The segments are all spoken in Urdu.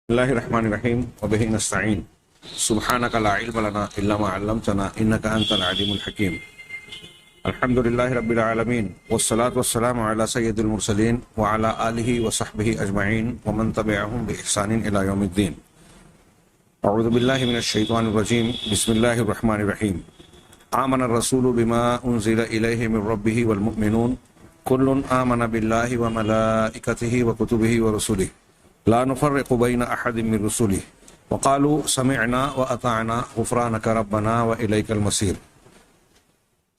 اللہ الرحمن الرحیم وبہ نستعین سبحانک لا علم لنا الا ما علمتنا انک انت العلیم الحکیم الحمد للہ رب العالمین والصلاة والسلام علی سید المرسلین وعلی آلہ وصحبہ اجمعین ومن تبعہم بإحسان الی یوم الدین. اعوذ باللہ من الشیطان الرجیم. بسم اللہ الرحمن الرحیم. آمن الرسول بما انزل الیہ من ربہ والمؤمنون کل آمن باللہ وملائکتہ وکتبہ ورسلہ لا نفرق بین احد من رسله وقالوا سمعنا واطعنا غفرانک ربنا والیک المصیر.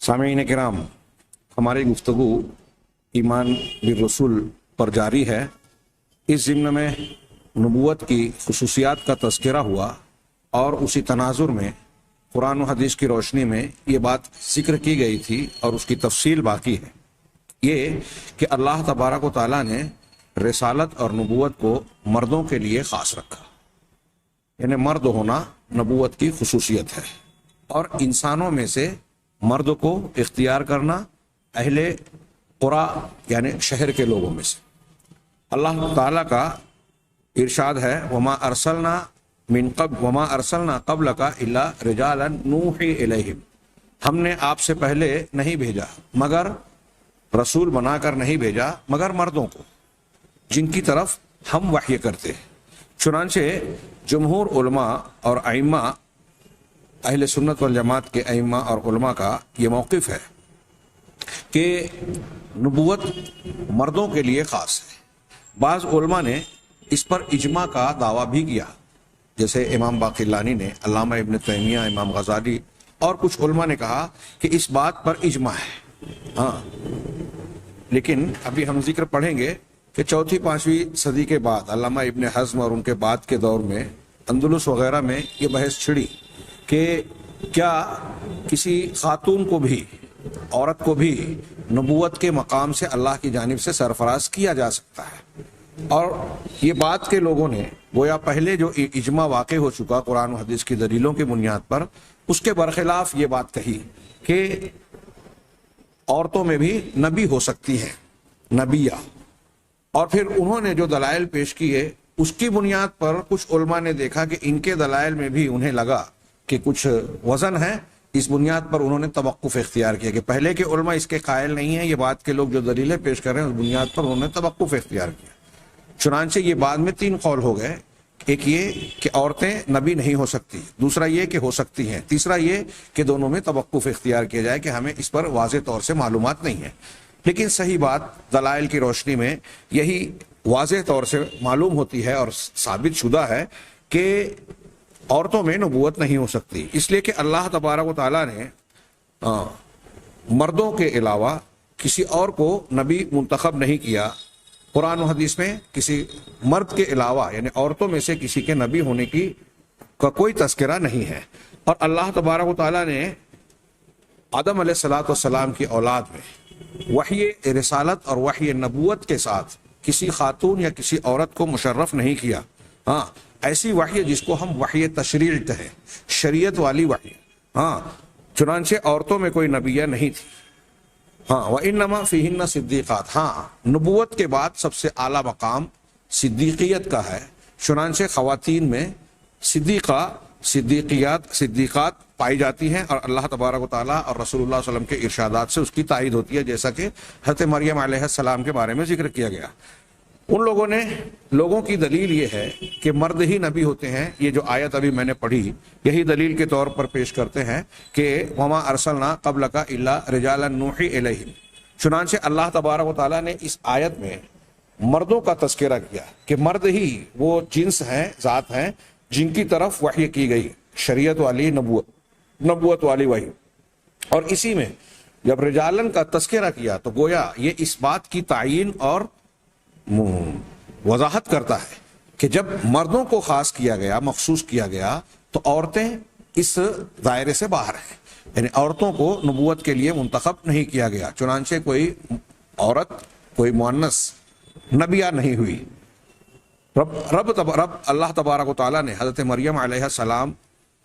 سامعین کرام، ہماری گفتگو ایمان بالرسول پر جاری ہے. اس ضمن میں نبوت کی خصوصیات کا تذکرہ ہوا اور اسی تناظر میں قرآن و حدیث کی روشنی میں یہ بات ذکر کی گئی تھی اور اس کی تفصیل باقی ہے، یہ کہ اللہ تبارک و تعالیٰ نے رسالت اور نبوت کو مردوں کے لیے خاص رکھا. یعنی مرد ہونا نبوت کی خصوصیت ہے، اور انسانوں میں سے مرد کو اختیار کرنا اہل قرآ یعنی شہر کے لوگوں میں سے. اللہ تعالیٰ کا ارشاد ہے وما ارسلنا قبلک الا رجالا نوحی الیہم. ہم نے آپ سے پہلے نہیں بھیجا مگر رسول بنا کر نہیں بھیجا مگر مردوں کو جن کی طرف ہم وحی کرتے ہیں. چنانچہ جمہور علماء اور ائمہ اہل سنت والجماعت کے ائمہ اور علماء کا یہ موقف ہے کہ نبوت مردوں کے لیے خاص ہے. بعض علماء نے اس پر اجماع کا دعویٰ بھی کیا، جیسے امام باقلانی نے، علامہ ابن تیمیہ، امام غزالی اور کچھ علماء نے کہا کہ اس بات پر اجماع ہے. ہاں، لیکن ابھی ہم ذکر پڑھیں گے کہ چوتھی پانچویں صدی کے بعد علامہ ابن حزم اور ان کے بعد کے دور میں اندلس وغیرہ میں یہ بحث چھڑی کہ کیا کسی خاتون کو بھی، عورت کو بھی نبوت کے مقام سے اللہ کی جانب سے سرفراز کیا جا سکتا ہے. اور یہ بات کے لوگوں نے گویا پہلے جو اجماع واقع ہو چکا قرآن و حدیث کی دلیلوں کی بنیاد پر، اس کے برخلاف یہ بات کہی کہ عورتوں میں بھی نبی ہو سکتی ہیں، نبیہ. اور پھر انہوں نے جو دلائل پیش کیے اس کی بنیاد پر کچھ علماء نے دیکھا کہ ان کے دلائل میں بھی انہیں لگا کہ کچھ وزن ہے. اس بنیاد پر انہوں نے توقف اختیار کیا کہ پہلے کے علماء اس کے قائل نہیں ہیں، یہ بات کے لوگ جو دلیلیں پیش کر رہے ہیں اس بنیاد پر انہوں نے توقف اختیار کیا. چنانچہ یہ بعد میں تین قول ہو گئے. ایک یہ کہ عورتیں نبی نہیں ہو سکتی، دوسرا یہ کہ ہو سکتی ہیں، تیسرا یہ کہ دونوں میں توقف اختیار کیا جائے کہ ہمیں اس پر واضح طور سے معلومات نہیں ہے. لیکن صحیح بات دلائل کی روشنی میں یہی واضح طور سے معلوم ہوتی ہے اور ثابت شدہ ہے کہ عورتوں میں نبوت نہیں ہو سکتی، اس لیے کہ اللہ تبارک و تعالیٰ نے مردوں کے علاوہ کسی اور کو نبی منتخب نہیں کیا. قرآن و حدیث میں کسی مرد کے علاوہ یعنی عورتوں میں سے کسی کے نبی ہونے کا کوئی تذکرہ نہیں ہے. اور اللہ تبارک و تعالیٰ نے آدم علیہ السلام کی اولاد میں وحی رسالت اور وحی نبوت کے ساتھ کسی خاتون یا کسی عورت کو مشرف نہیں کیا. ہاں، ایسی وحی جس کو ہم وحی تشریع کہیں، شریعت والی وحی. ہاں، چنانچہ عورتوں میں کوئی نبیہ نہیں تھی. ہاں، وَإِنَّمَا فِيهِنَّ صِدِّيقَاتٌ. ہاں، نبوت کے بعد سب سے اعلیٰ مقام صدیقیت کا ہے. چنانچہ خواتین میں صدیقات پائی جاتی ہیں، اور اللہ تبارک و تعالیٰ اور رسول اللہ صلی اللہ علیہ وسلم کے ارشادات سے اس کی تائید ہوتی ہے، جیسا کہ حضرت مریم علیہ السلام کے بارے میں ذکر کیا گیا. ان لوگوں کی دلیل یہ ہے کہ مرد ہی نبی ہوتے ہیں. یہ جو آیت ابھی میں نے پڑھی یہی دلیل کے طور پر پیش کرتے ہیں کہ وما ارسلنا قبلک الا رجالا نوحی الیہم. چنانچہ اللہ تبارک و تعالیٰ نے اس آیت میں مردوں کا تذکرہ کیا کہ مرد ہی وہ جنس ہیں، ذات ہیں جن کی طرف وحی کی گئی، شریعت والی نبوت والی وحی. اور اسی میں جب رجالن کا تذکرہ کیا تو گویا یہ اس بات کی تعیین اور وضاحت کرتا ہے کہ جب مردوں کو خاص کیا گیا، مخصوص کیا گیا، تو عورتیں اس دائرے سے باہر ہیں. یعنی عورتوں کو نبوت کے لیے منتخب نہیں کیا گیا. چنانچہ کوئی عورت، کوئی مؤنث نبیہ نہیں ہوئی. رب اللہ تبارک و تعالیٰ نے حضرت مریم علیہ السلام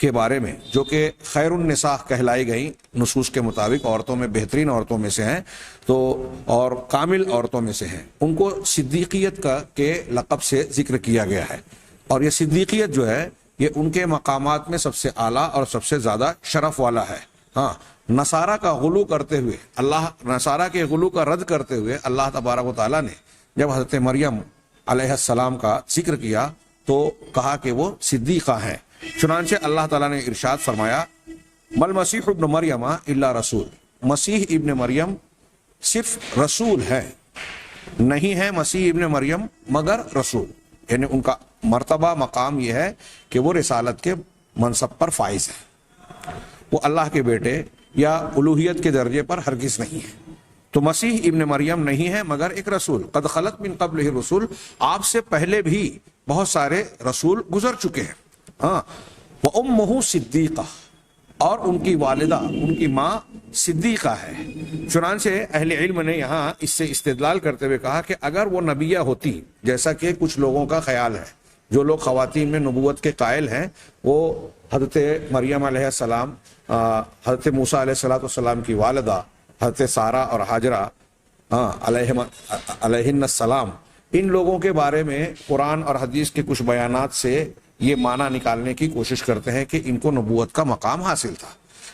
کے بارے میں، جو کہ خیر النساء کہلائی گئیں نصوص کے مطابق، عورتوں میں بہترین عورتوں میں سے ہیں تو اور کامل عورتوں میں سے ہیں، ان کو صدیقیت کا کے لقب سے ذکر کیا گیا ہے. اور یہ صدیقیت جو ہے یہ ان کے مقامات میں سب سے اعلیٰ اور سب سے زیادہ شرف والا ہے۔ ہاں، نصارہ کا غلو کرتے ہوئے نصارہ کے غلو کا رد کرتے ہوئے اللہ تبارک و تعالیٰ نے جب حضرت مریم علیہ السلام کا ذکر کیا تو کہا کہ وہ صدیقہ ہیں۔ چنانچہ اللہ تعالیٰ نے ارشاد فرمایا مل مسیح ابن مریم الا رسول، مسیح ابن مریم صرف رسول ہے، نہیں ہے مسیح ابن مریم مگر رسول، یعنی ان کا مرتبہ مقام یہ ہے کہ وہ رسالت کے منصب پر فائز ہے، وہ اللہ کے بیٹے یا الوہیت کے درجے پر ہرگز نہیں ہے۔ تو مسیح ابن مریم نہیں ہے مگر ایک رسول، قد خلت من قبلہ الرسل، آپ سے پہلے بھی بہت سارے رسول گزر چکے ہیں۔ ہاں، وَأُمُّهُ صِدِّيقَةٌ، اور ان کی والدہ، ان کی ماں صدیقہ ہے۔ چنانچہ اہل علم نے یہاں اس سے استدلال کرتے ہوئے کہا کہ اگر وہ نبیہ ہوتی، جیسا کہ کچھ لوگوں کا خیال ہے، جو لوگ خواتین میں نبوت کے قائل ہیں، وہ حضرت مریم علیہ السلام، حضرت موسیٰ علیہ السلام کی والدہ حضرت سارہ اور ہاجرہ علیہن السلام، ان لوگوں کے بارے میں قرآن اور حدیث کے کچھ بیانات سے یہ معنی نکالنے کی کوشش کرتے ہیں کہ ان کو نبوت کا مقام حاصل تھا۔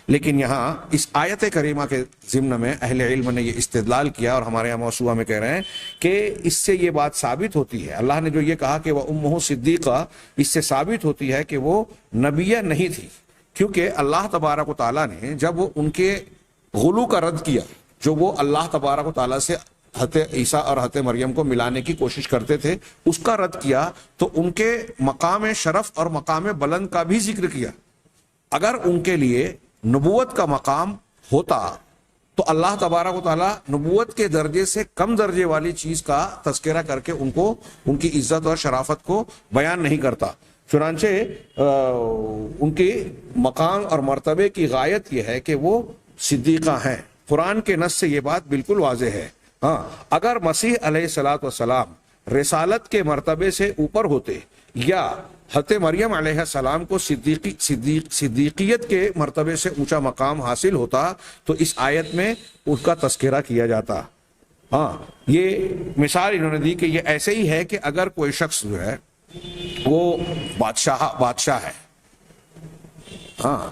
لیکن یہاں اس آیت کریمہ کے ضمن میں اہل علم نے یہ استدلال کیا، اور ہمارے یہاں موسوعہ میں کہہ رہے ہیں کہ اس سے یہ بات ثابت ہوتی ہے، اللہ نے جو یہ کہا کہ وہ امہ صدیقہ، اس سے ثابت ہوتی ہے کہ وہ نبیہ نہیں تھی، کیونکہ اللہ تبارک و تعالیٰ نے جب وہ ان کے غلو کا رد کیا، جو وہ اللہ تبارک و تعالیٰ سے حضرت عیسیٰ اور حضرت مریم کو ملانے کی کوشش کرتے تھے، اس کا رد کیا، تو ان کے مقام شرف اور مقام بلند کا بھی ذکر کیا۔ اگر ان کے لیے نبوت کا مقام ہوتا تو اللہ تبارک و تعالیٰ نبوت کے درجے سے کم درجے والی چیز کا تذکرہ کر کے ان کی عزت اور شرافت کو بیان نہیں کرتا۔ چنانچہ ان کے مقام اور مرتبے کی غایت یہ ہے کہ وہ صدیقہ ہیں۔ قرآن کے نص سے یہ بات بالکل واضح ہے۔ ہاں، اگر مسیح علیہ السلام رسالت کے مرتبے سے اوپر ہوتے یا حضرت مریم علیہ السلام کو صدیقیت کے مرتبے سے اونچا مقام حاصل ہوتا تو اس آیت میں اس کا تذکرہ کیا جاتا۔ ہاں، یہ مثال انہوں نے دی کہ یہ ایسے ہی ہے کہ اگر کوئی شخص جو ہے وہ بادشاہ ہے، ہاں،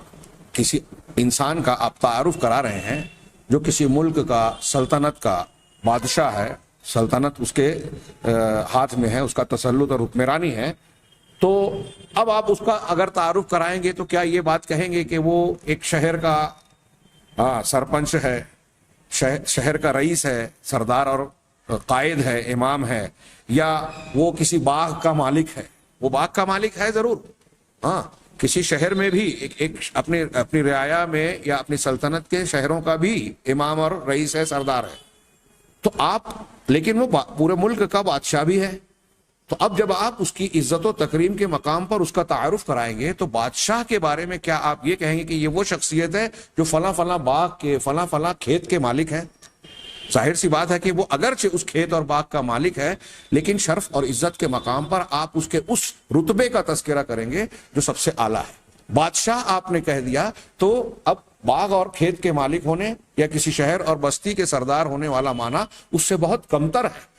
کسی انسان کا آپ تعارف کرا رہے ہیں جو کسی ملک کا، سلطنت کا بادشاہ ہے، سلطنت اس کے ہاتھ میں ہے، اس کا تسلط اور حکمرانی ہے، تو اب آپ اس کا اگر تعارف کرائیں گے تو کیا یہ بات کہیں گے کہ وہ ایک شہر کا سرپنچ ہے، شہر کا رئیس ہے، سردار اور قائد ہے، امام ہے، یا وہ کسی باغ کا مالک ہے؟ وہ باغ کا مالک ہے ضرور، ہاں، کسی شہر میں بھی ایک اپنی رعایا میں یا اپنی سلطنت کے شہروں کا بھی امام اور رئیس ہے، سردار ہے، تو آپ، لیکن وہ پورے ملک کا بادشاہ بھی ہے۔ تو اب جب آپ اس کی عزت و تکریم کے مقام پر اس کا تعارف کرائیں گے تو بادشاہ کے بارے میں کیا آپ یہ کہیں گے کہ یہ وہ شخصیت ہے جو فلاں فلاں باغ کے، فلاں فلاں کھیت کے مالک ہے؟ ظاہر سی بات ہے کہ وہ اگرچہ اس کھیت اور باغ کا مالک ہے، لیکن شرف اور عزت کے مقام پر آپ اس کے اس رتبے کا تذکرہ کریں گے جو سب سے اعلیٰ ہے۔ بادشاہ آپ نے کہہ دیا تو اب باغ اور کھیت کے مالک ہونے یا کسی شہر اور بستی کے سردار ہونے والا معنی اس سے بہت کمتر ہے۔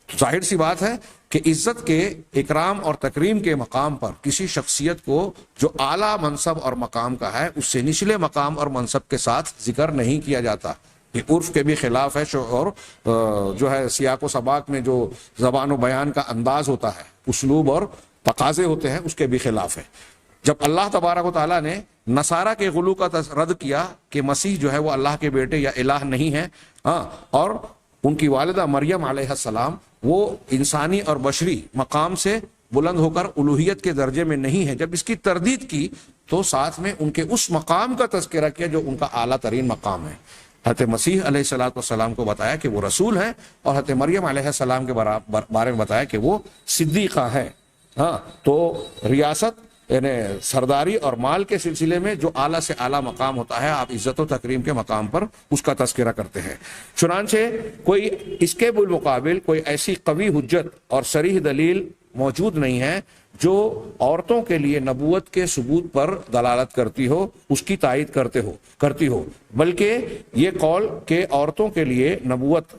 ظاہر سی بات ہے کہ عزت کے، اکرام اور تکریم کے مقام پر کسی شخصیت کو جو اعلیٰ منصب اور مقام کا ہے اس سے نچلے مقام اور منصب کے ساتھ ذکر نہیں کیا جاتا۔ یہ عرف کے بھی خلاف ہے، اور جو ہے سیاق و سباق میں جو زبان و بیان کا انداز ہوتا ہے، اسلوب اور تقاضے ہوتے ہیں، اس کے بھی خلاف ہے۔ جب اللہ تبارک و تعالیٰ نے نصارہ کے غلو کا رد کیا کہ مسیح جو ہے وہ اللہ کے بیٹے یا الہ نہیں ہے، ہاں، اور ان کی والدہ مریم علیہ السلام وہ انسانی اور بشری مقام سے بلند ہو کر الوہیت کے درجے میں نہیں ہے، جب اس کی تردید کی تو ساتھ میں ان کے اس مقام کا تذکرہ کیا جو ان کا اعلیٰ ترین مقام ہے۔ حضرت مسیح علیہ السلام کو بتایا کہ وہ رسول ہیں، اور حضرت مریم علیہ السلام کے بارے میں بتایا کہ وہ صدیقہ ہیں۔ ہاں، تو ریاست یعنی سرداری اور مال کے سلسلے میں جو اعلیٰ سے اعلیٰ مقام ہوتا ہے، آپ عزت و تکریم کے مقام پر اس کا تذکرہ کرتے ہیں۔ چنانچہ کوئی اس کے بالمقابل کوئی ایسی قوی حجت اور صریح دلیل موجود نہیں ہے جو عورتوں کے لیے نبوت کے ثبوت پر دلالت کرتی ہو، اس کی تائید کرتی ہو، بلکہ یہ قول کہ عورتوں کے لیے نبوت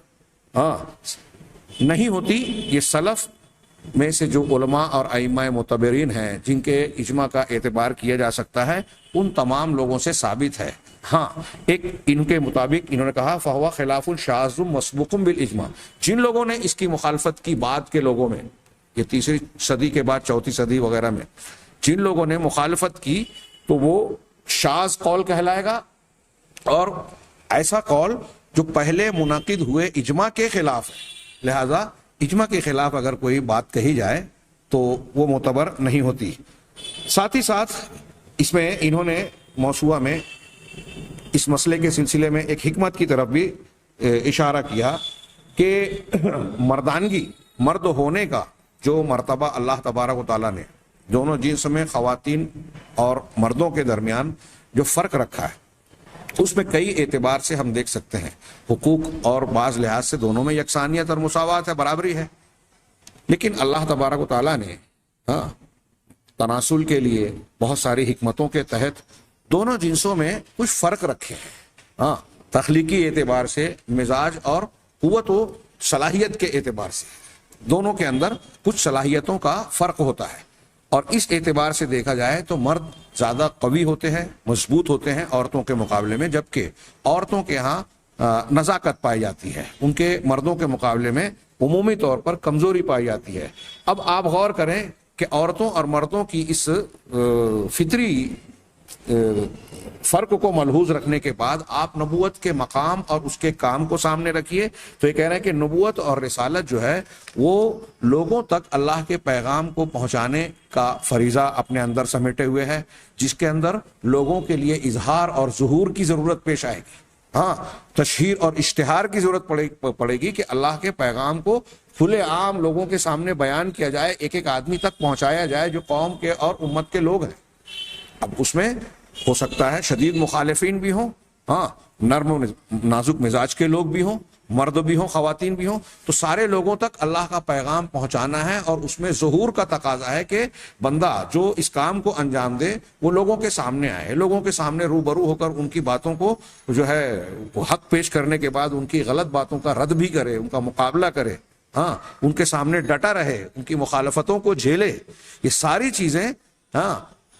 نہیں ہوتی، یہ سلف میں سے جو علماء اور ائمہ معتبرین ہیں جن کے اجماع کا اعتبار کیا جا سکتا ہے ان تمام لوگوں سے ثابت ہے۔ ہاں ایک ان کے مطابق انہوں نے کہا فہو خلاف شاذ مسبوق بالاجماع، جن لوگوں نے اس کی مخالفت کی بعد کے لوگوں میں، یہ تیسری صدی کے بعد چوتھی صدی وغیرہ میں جن لوگوں نے مخالفت کی تو وہ شاذ قول کہلائے گا، اور ایسا قول جو پہلے منعقد ہوئے اجماع کے خلاف ہے، لہذا اجماع کے خلاف اگر کوئی بات کہی جائے تو وہ معتبر نہیں ہوتی۔ ساتھ ہی ساتھ اس میں انہوں نے موسوعہ میں اس مسئلے کے سلسلے میں ایک حکمت کی طرف بھی اشارہ کیا کہ مردانگی، مرد ہونے کا جو مرتبہ اللہ تبارک و تعالیٰ نے دونوں جنس میں خواتین اور مردوں کے درمیان جو فرق رکھا ہے اس میں کئی اعتبار سے ہم دیکھ سکتے ہیں، حقوق اور بعض لحاظ سے دونوں میں یکسانیت اور مساوات ہے، برابری ہے، لیکن اللہ تبارک و تعالیٰ نے تناسل کے لیے بہت ساری حکمتوں کے تحت دونوں جنسوں میں کچھ فرق رکھے ہیں، تخلیقی اعتبار سے، مزاج اور قوت و صلاحیت کے اعتبار سے دونوں کے اندر کچھ صلاحیتوں کا فرق ہوتا ہے، اور اس اعتبار سے دیکھا جائے تو مرد زیادہ قوی ہوتے ہیں، مضبوط ہوتے ہیں عورتوں کے مقابلے میں، جبکہ عورتوں کے ہاں نزاکت پائی جاتی ہے، ان کے مردوں کے مقابلے میں عمومی طور پر کمزوری پائی جاتی ہے۔ اب آپ غور کریں کہ عورتوں اور مردوں کی اس فطری فرق کو ملحوظ رکھنے کے بعد آپ نبوت کے مقام اور اس کے کام کو سامنے رکھیے تو یہ کہہ رہے ہیں کہ نبوت اور رسالت جو ہے وہ لوگوں تک اللہ کے پیغام کو پہنچانے کا فریضہ اپنے اندر سمیٹے ہوئے ہے، جس کے اندر لوگوں کے لیے اظہار اور ظہور کی ضرورت پیش آئے گی، تشہیر اور اشتہار کی ضرورت پڑے گی کہ اللہ کے پیغام کو کھلے عام لوگوں کے سامنے بیان کیا جائے، ایک ایک آدمی تک پہنچایا جائے جو قوم کے اور امت کے لوگ ہیں۔ اب اس میں ہو سکتا ہے شدید مخالفین بھی ہوں، نرم و نازک مزاج کے لوگ بھی ہوں، مرد بھی ہوں، خواتین بھی ہوں، تو سارے لوگوں تک اللہ کا پیغام پہنچانا ہے، اور اس میں ظہور کا تقاضا ہے کہ بندہ جو اس کام کو انجام دے وہ لوگوں کے سامنے آئے، لوگوں کے سامنے روبرو ہو کر ان کی باتوں کو جو ہے حق پیش کرنے کے بعد ان کی غلط باتوں کا رد بھی کرے، ان کا مقابلہ کرے، ان کے سامنے ڈٹا رہے، ان کی مخالفتوں کو جھیلے۔ یہ ساری چیزیں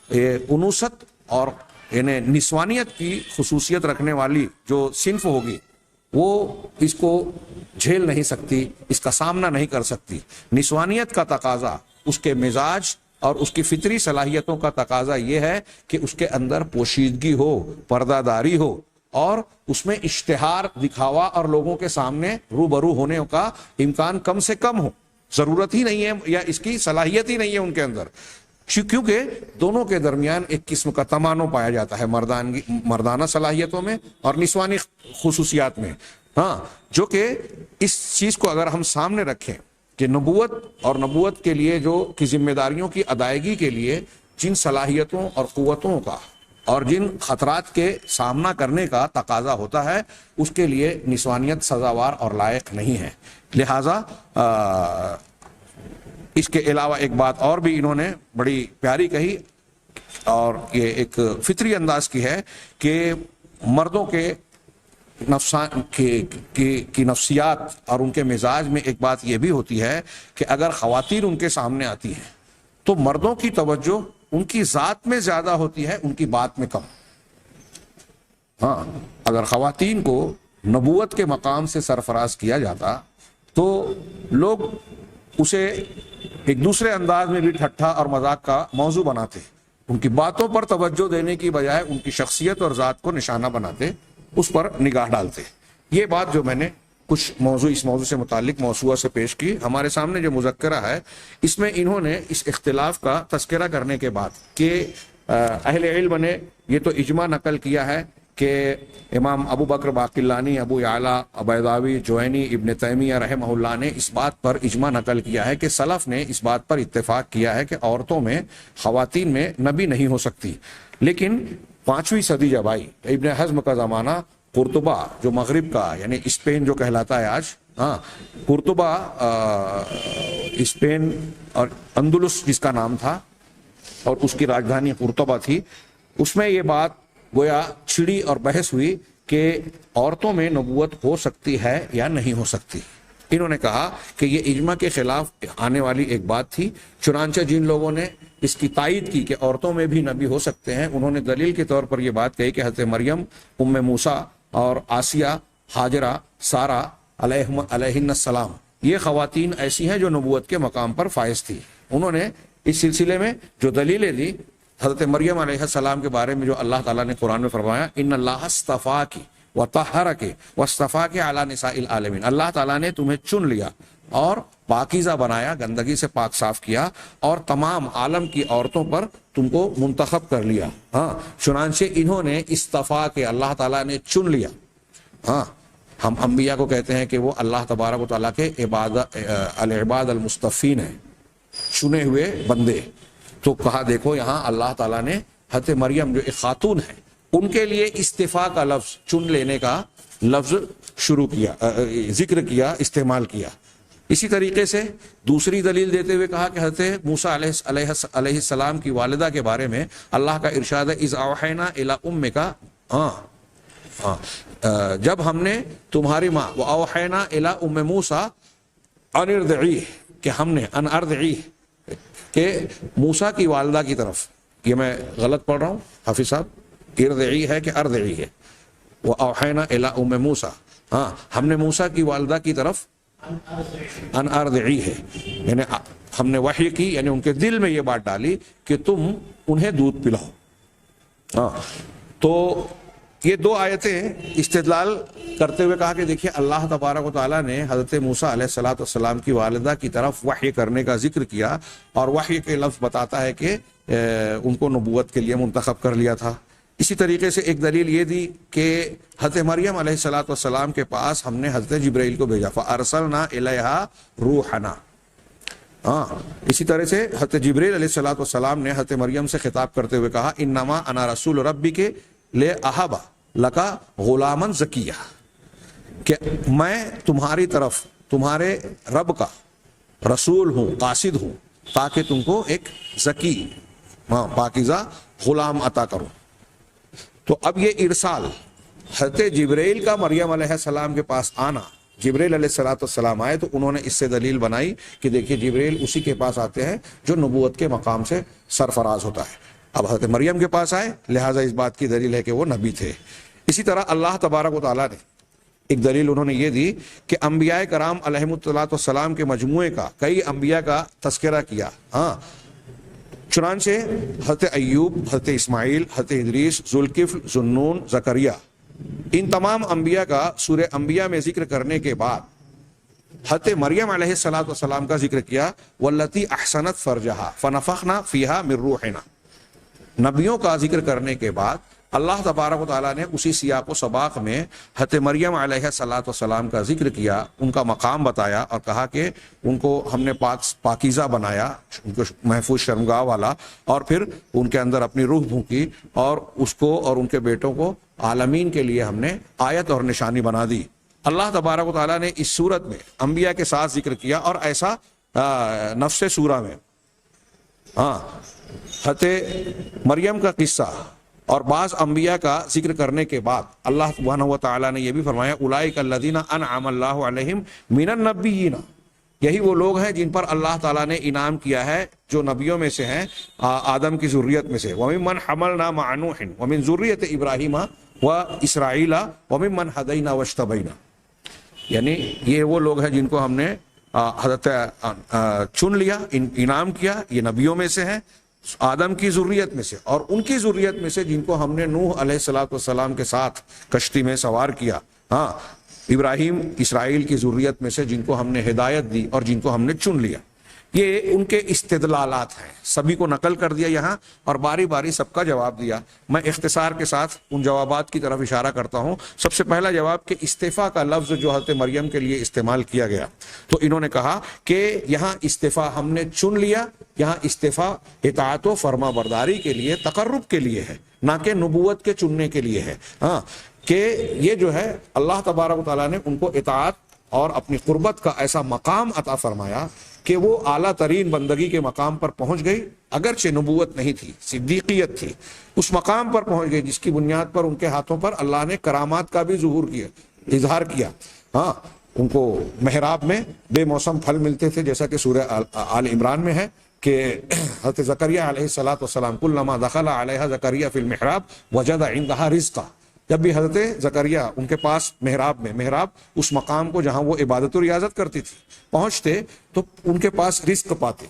انوثت اور یعنی نسوانیت کی خصوصیت رکھنے والی جو صنف ہوگی وہ اس کو جھیل نہیں سکتی، اس کا سامنا نہیں کر سکتی۔ نسوانیت کا تقاضا، اس کے مزاج اور اس کی فطری صلاحیتوں کا تقاضا یہ ہے کہ اس کے اندر پوشیدگی ہو، پردہ داری ہو، اور اس میں اشتہار، دکھاوا اور لوگوں کے سامنے روبرو ہونے کا امکان کم سے کم ہو، ضرورت ہی نہیں ہے یا اس کی صلاحیت ہی نہیں ہے ان کے اندر، کیونکہ دونوں کے درمیان ایک قسم کا تمانو پایا جاتا ہے مردانہ صلاحیتوں میں اور نسوانی خصوصیات میں، جو کہ اس چیز کو اگر ہم سامنے رکھیں کہ نبوت اور نبوت کے لیے جو کی ذمہ داریوں کی ادائیگی کے لیے جن صلاحیتوں اور قوتوں کا اور جن خطرات کے سامنا کرنے کا تقاضا ہوتا ہے اس کے لیے نسوانیت سزاوار اور لائق نہیں ہے۔ لہذا اس کے علاوہ ایک بات اور بھی انہوں نے بڑی پیاری کہی، اور یہ ایک فطری انداز کی ہے کہ مردوں کے کی نفسیات اور ان کے مزاج میں ایک بات یہ بھی ہوتی ہے کہ اگر خواتین ان کے سامنے آتی ہیں تو مردوں کی توجہ ان کی ذات میں زیادہ ہوتی ہے، ان کی بات میں کم۔ اگر خواتین کو نبوت کے مقام سے سرفراز کیا جاتا تو لوگ اسے ایک دوسرے انداز میں بھی ٹھٹھا اور مذاق کا موضوع بناتے، ان کی باتوں پر توجہ دینے کی بجائے ان کی شخصیت اور ذات کو نشانہ بناتے، اس پر نگاہ ڈالتے۔ یہ بات جو میں نے کچھ اس موضوع سے متعلق موضوع سے پیش کی، ہمارے سامنے جو مذکرہ ہے اس میں انہوں نے اس اختلاف کا تذکرہ کرنے کے بعد کہ اہل علم نے یہ تو اجماع نقل کیا ہے کہ امام ابو بکر باقلانی، ابو یعلا بیضاوی، جوینی، ابن تیمیہ رحمہ اللہ نے اس بات پر اجماع نقل کیا ہے کہ سلف نے اس بات پر اتفاق کیا ہے کہ عورتوں میں، خواتین میں نبی نہیں ہو سکتی، لیکن 5ویں صدی جب آئی، ابن حزم کا زمانہ، قرطبہ جو مغرب کا یعنی اسپین جو کہلاتا ہے آج، قرطبہ اسپین اور اندلس جس کا نام تھا اور اس کی راجدھانی قرطبہ تھی، اس میں یہ بات گویا چھڑی اور بحث ہوئی کہ عورتوں میں نبوت ہو سکتی ہے یا نہیں ہو سکتی، انہوں نے کہا کہ یہ اجماع کے خلاف آنے والی ایک بات تھی، چنانچہ جن لوگوں نے اس کی تائید کی کہ عورتوں میں بھی نبی ہو سکتے ہیں، انہوں نے دلیل کے طور پر یہ بات کہی کہ حضرت مریم، ام موسیٰ اور آسیہ، ہاجرہ، سارہ علیہن السلام یہ خواتین ایسی ہیں جو نبوت کے مقام پر فائز تھی۔ انہوں نے اس سلسلے میں جو دلیلیں دی حضرت مریم علیہ السلام کے بارے میں، جو اللہ تعالیٰ نے قرآن میں فرمایا ان اللہ اصطفاک وطہرک واصطفاک علی نساء العالمین، اللہ تعالیٰ نے تمہیں چن لیا اور پاکیزہ بنایا، گندگی سے پاک صاف کیا اور تمام عالم کی عورتوں پر تم کو منتخب کر لیا۔ ہاں، چنانچہ انہوں نے اصطفا کے، اللہ تعالیٰ نے چن لیا۔ ہاں، ہم انبیاء کو کہتے ہیں کہ وہ اللہ تبارک و تعالیٰ کے العباد المصطفین ہیں، چنے ہوئے بندے۔ تو کہا دیکھو یہاں اللہ تعالیٰ نے حضرت مریم جو ایک خاتون ہے ان کے لیے استفاء کا لفظ، چن لینے کا لفظ شروع کیا، ذکر کیا، استعمال کیا۔ اسی طریقے سے دوسری دلیل دیتے ہوئے کہا کہ حضرت موسیٰ علیہ السلام کی والدہ کے بارے میں اللہ کا ارشاد ہے اذ اوحینا الی امک، جب ہم نے تمہاری ماں واوحینا الی ام موسیٰ ان ارضعیہ، کہ ہم نے ان ارضعیہ کہ موسیٰ کی والدہ کی طرف، یہ میں غلط پڑھ رہا ہوں حافظ صاحب، ارضعی ہے کہ ارضعی ہے، واوحینا الی ام موسیٰ، ہاں ہم نے موسیٰ کی والدہ کی طرف ان ارضعی ہے، یعنی ہم نے وحی کی، یعنی ان کے دل میں یہ بات ڈالی کہ تم انہیں دودھ پلاؤ۔ ہاں، تو یہ دو آیتیں استدلال کرتے ہوئے کہا کہ دیکھیے اللہ تبارک و تعالیٰ نے حضرت موسیٰ علیہ السلام کی والدہ کی طرف وحی کرنے کا ذکر کیا، اور وحی کے لفظ بتاتا ہے کہ ان کو نبوت کے لیے منتخب کر لیا تھا۔ اسی طریقے سے ایک دلیل یہ دی کہ حضرت مریم علیہ السلام کے پاس ہم نے حضرت جبرائیل کو بھیجا، فارسلنا الیہا روحنا۔ ہاں، اسی طرح سے حضرت جبرائیل علیہ السلام نے حضرت مریم سے خطاب کرتے ہوئے کہا انما انا رسول ربک لأہب لک غلاما زکیہ، کہ میں تمہاری طرف تمہارے رب کا رسول ہوں، قاصد ہوں، تاکہ تم کو ایک زکی، پاکیزہ غلام عطا کروں۔ تو اب یہ ارسال حضرت جبرائیل کا مریم علیہ السلام کے پاس آنا، جبرائیل علیہ السلام آئے تو انہوں نے اس سے دلیل بنائی کہ دیکھیے جبرائیل اسی کے پاس آتے ہیں جو نبوت کے مقام سے سرفراز ہوتا ہے۔ اب حضرت مریم کے پاس آئے، لہٰذا اس بات کی دلیل ہے کہ وہ نبی تھے۔ اسی طرح اللہ تبارک و تعالیٰ نے ایک دلیل انہوں نے یہ دی کہ انبیاء کرام علیہم السلام کے مجموعے کا، کئی انبیاء کا تذکرہ کیا۔ ہاں، چنانچہ حضرت ایوب، حضرت اسماعیل، حضرت ادریس، ذوالکفل، ذوالنون، زکریا، ان تمام انبیاء کا سورہ انبیاء میں ذکر کرنے کے بعد حضرت مریم علیہ السلام کا ذکر کیا، واللتی احسنت فرجہا فنفخنا فیہا من روحنا۔ نبیوں کا ذکر کرنے کے بعد اللہ تبارک و تعالیٰ نے اسی سیاق و سباق میں حضرت مریم علیہ السلام کا ذکر کیا، ان کا مقام بتایا اور کہا کہ ان کو ہم نے پاکیزہ بنایا، ان کو محفوظ شرمگاہ والا، اور پھر ان کے اندر اپنی روح پھونکی اور اس کو اور ان کے بیٹوں کو عالمین کے لیے ہم نے آیت اور نشانی بنا دی۔ اللہ تبارک و تعالیٰ نے اس صورت میں انبیاء کے ساتھ ذکر کیا، اور ایسا نفس سورہ میں حضرت مریم کا قصہ اور بعض انبیاء کا ذکر کرنے کے بعد اللہ سبحانہ و تعالیٰ نے یہ بھی فرمایا اولئک الذین انعم اللہ علیہم من النبیین، یہی وہ لوگ ہیں جن پر اللہ تعالیٰ نے انعام کیا ہے جو نبیوں میں سے ہیں، آدم کی ذریت میں سے، وممن حملنا مع نوح ومن ذریۃ ابراہیم واسرائیل وممن ہدینا واجتبینا، یعنی یہ وہ لوگ ہیں جن کو ہم نے حضرت چن لیا، انعام کیا، یہ نبیوں میں سے ہیں، آدم کی ذریت میں سے، اور ان کی ذریت میں سے جن کو ہم نے نوح علیہ السلام کے ساتھ کشتی میں سوار کیا، ہاں، ابراہیم اسرائیل کی ذریت میں سے جن کو ہم نے ہدایت دی اور جن کو ہم نے چن لیا۔ یہ ان کے استدلالات ہیں، سبھی کو نقل کر دیا یہاں اور باری باری سب کا جواب دیا۔ میں اختصار کے ساتھ ان جوابات کی طرف اشارہ کرتا ہوں۔ سب سے پہلا جواب کہ استعفاء کا لفظ جو حضرت مریم کے لیے استعمال کیا گیا، تو انہوں نے کہا کہ یہاں استعفاء ہم نے چن لیا، یہاں استعفاء اطاعت و فرما برداری کے لیے، تقرب کے لیے ہے، نہ کہ نبوت کے چننے کے لیے ہے۔ ہاں، کہ یہ جو ہے اللہ تبارک و تعالیٰ نے ان کو اطاعت اور اپنی قربت کا ایسا مقام عطا فرمایا کہ وہ اعلیٰ ترین بندگی کے مقام پر پہنچ گئی، اگرچہ نبوت نہیں تھی، صدیقیت تھی، اس مقام پر پہنچ گئی جس کی بنیاد پر ان کے ہاتھوں پر اللہ نے کرامات کا بھی ظہور کیا، اظہار کیا۔ ہاں، ان کو محراب میں بے موسم پھل ملتے تھے، جیسا کہ سورہ آل عمران میں ہے کہ حضرت زکریہ علیہ السلام کلما دخل علیہا زکریہ فی المحراب وجد عندہا رزقا، جب بھی حضرت زکریہ ان کے پاس محراب میں، محراب اس مقام کو جہاں وہ عبادت و ریاضت کرتی تھی، پہنچتے تو ان کے پاس رزق پاتے.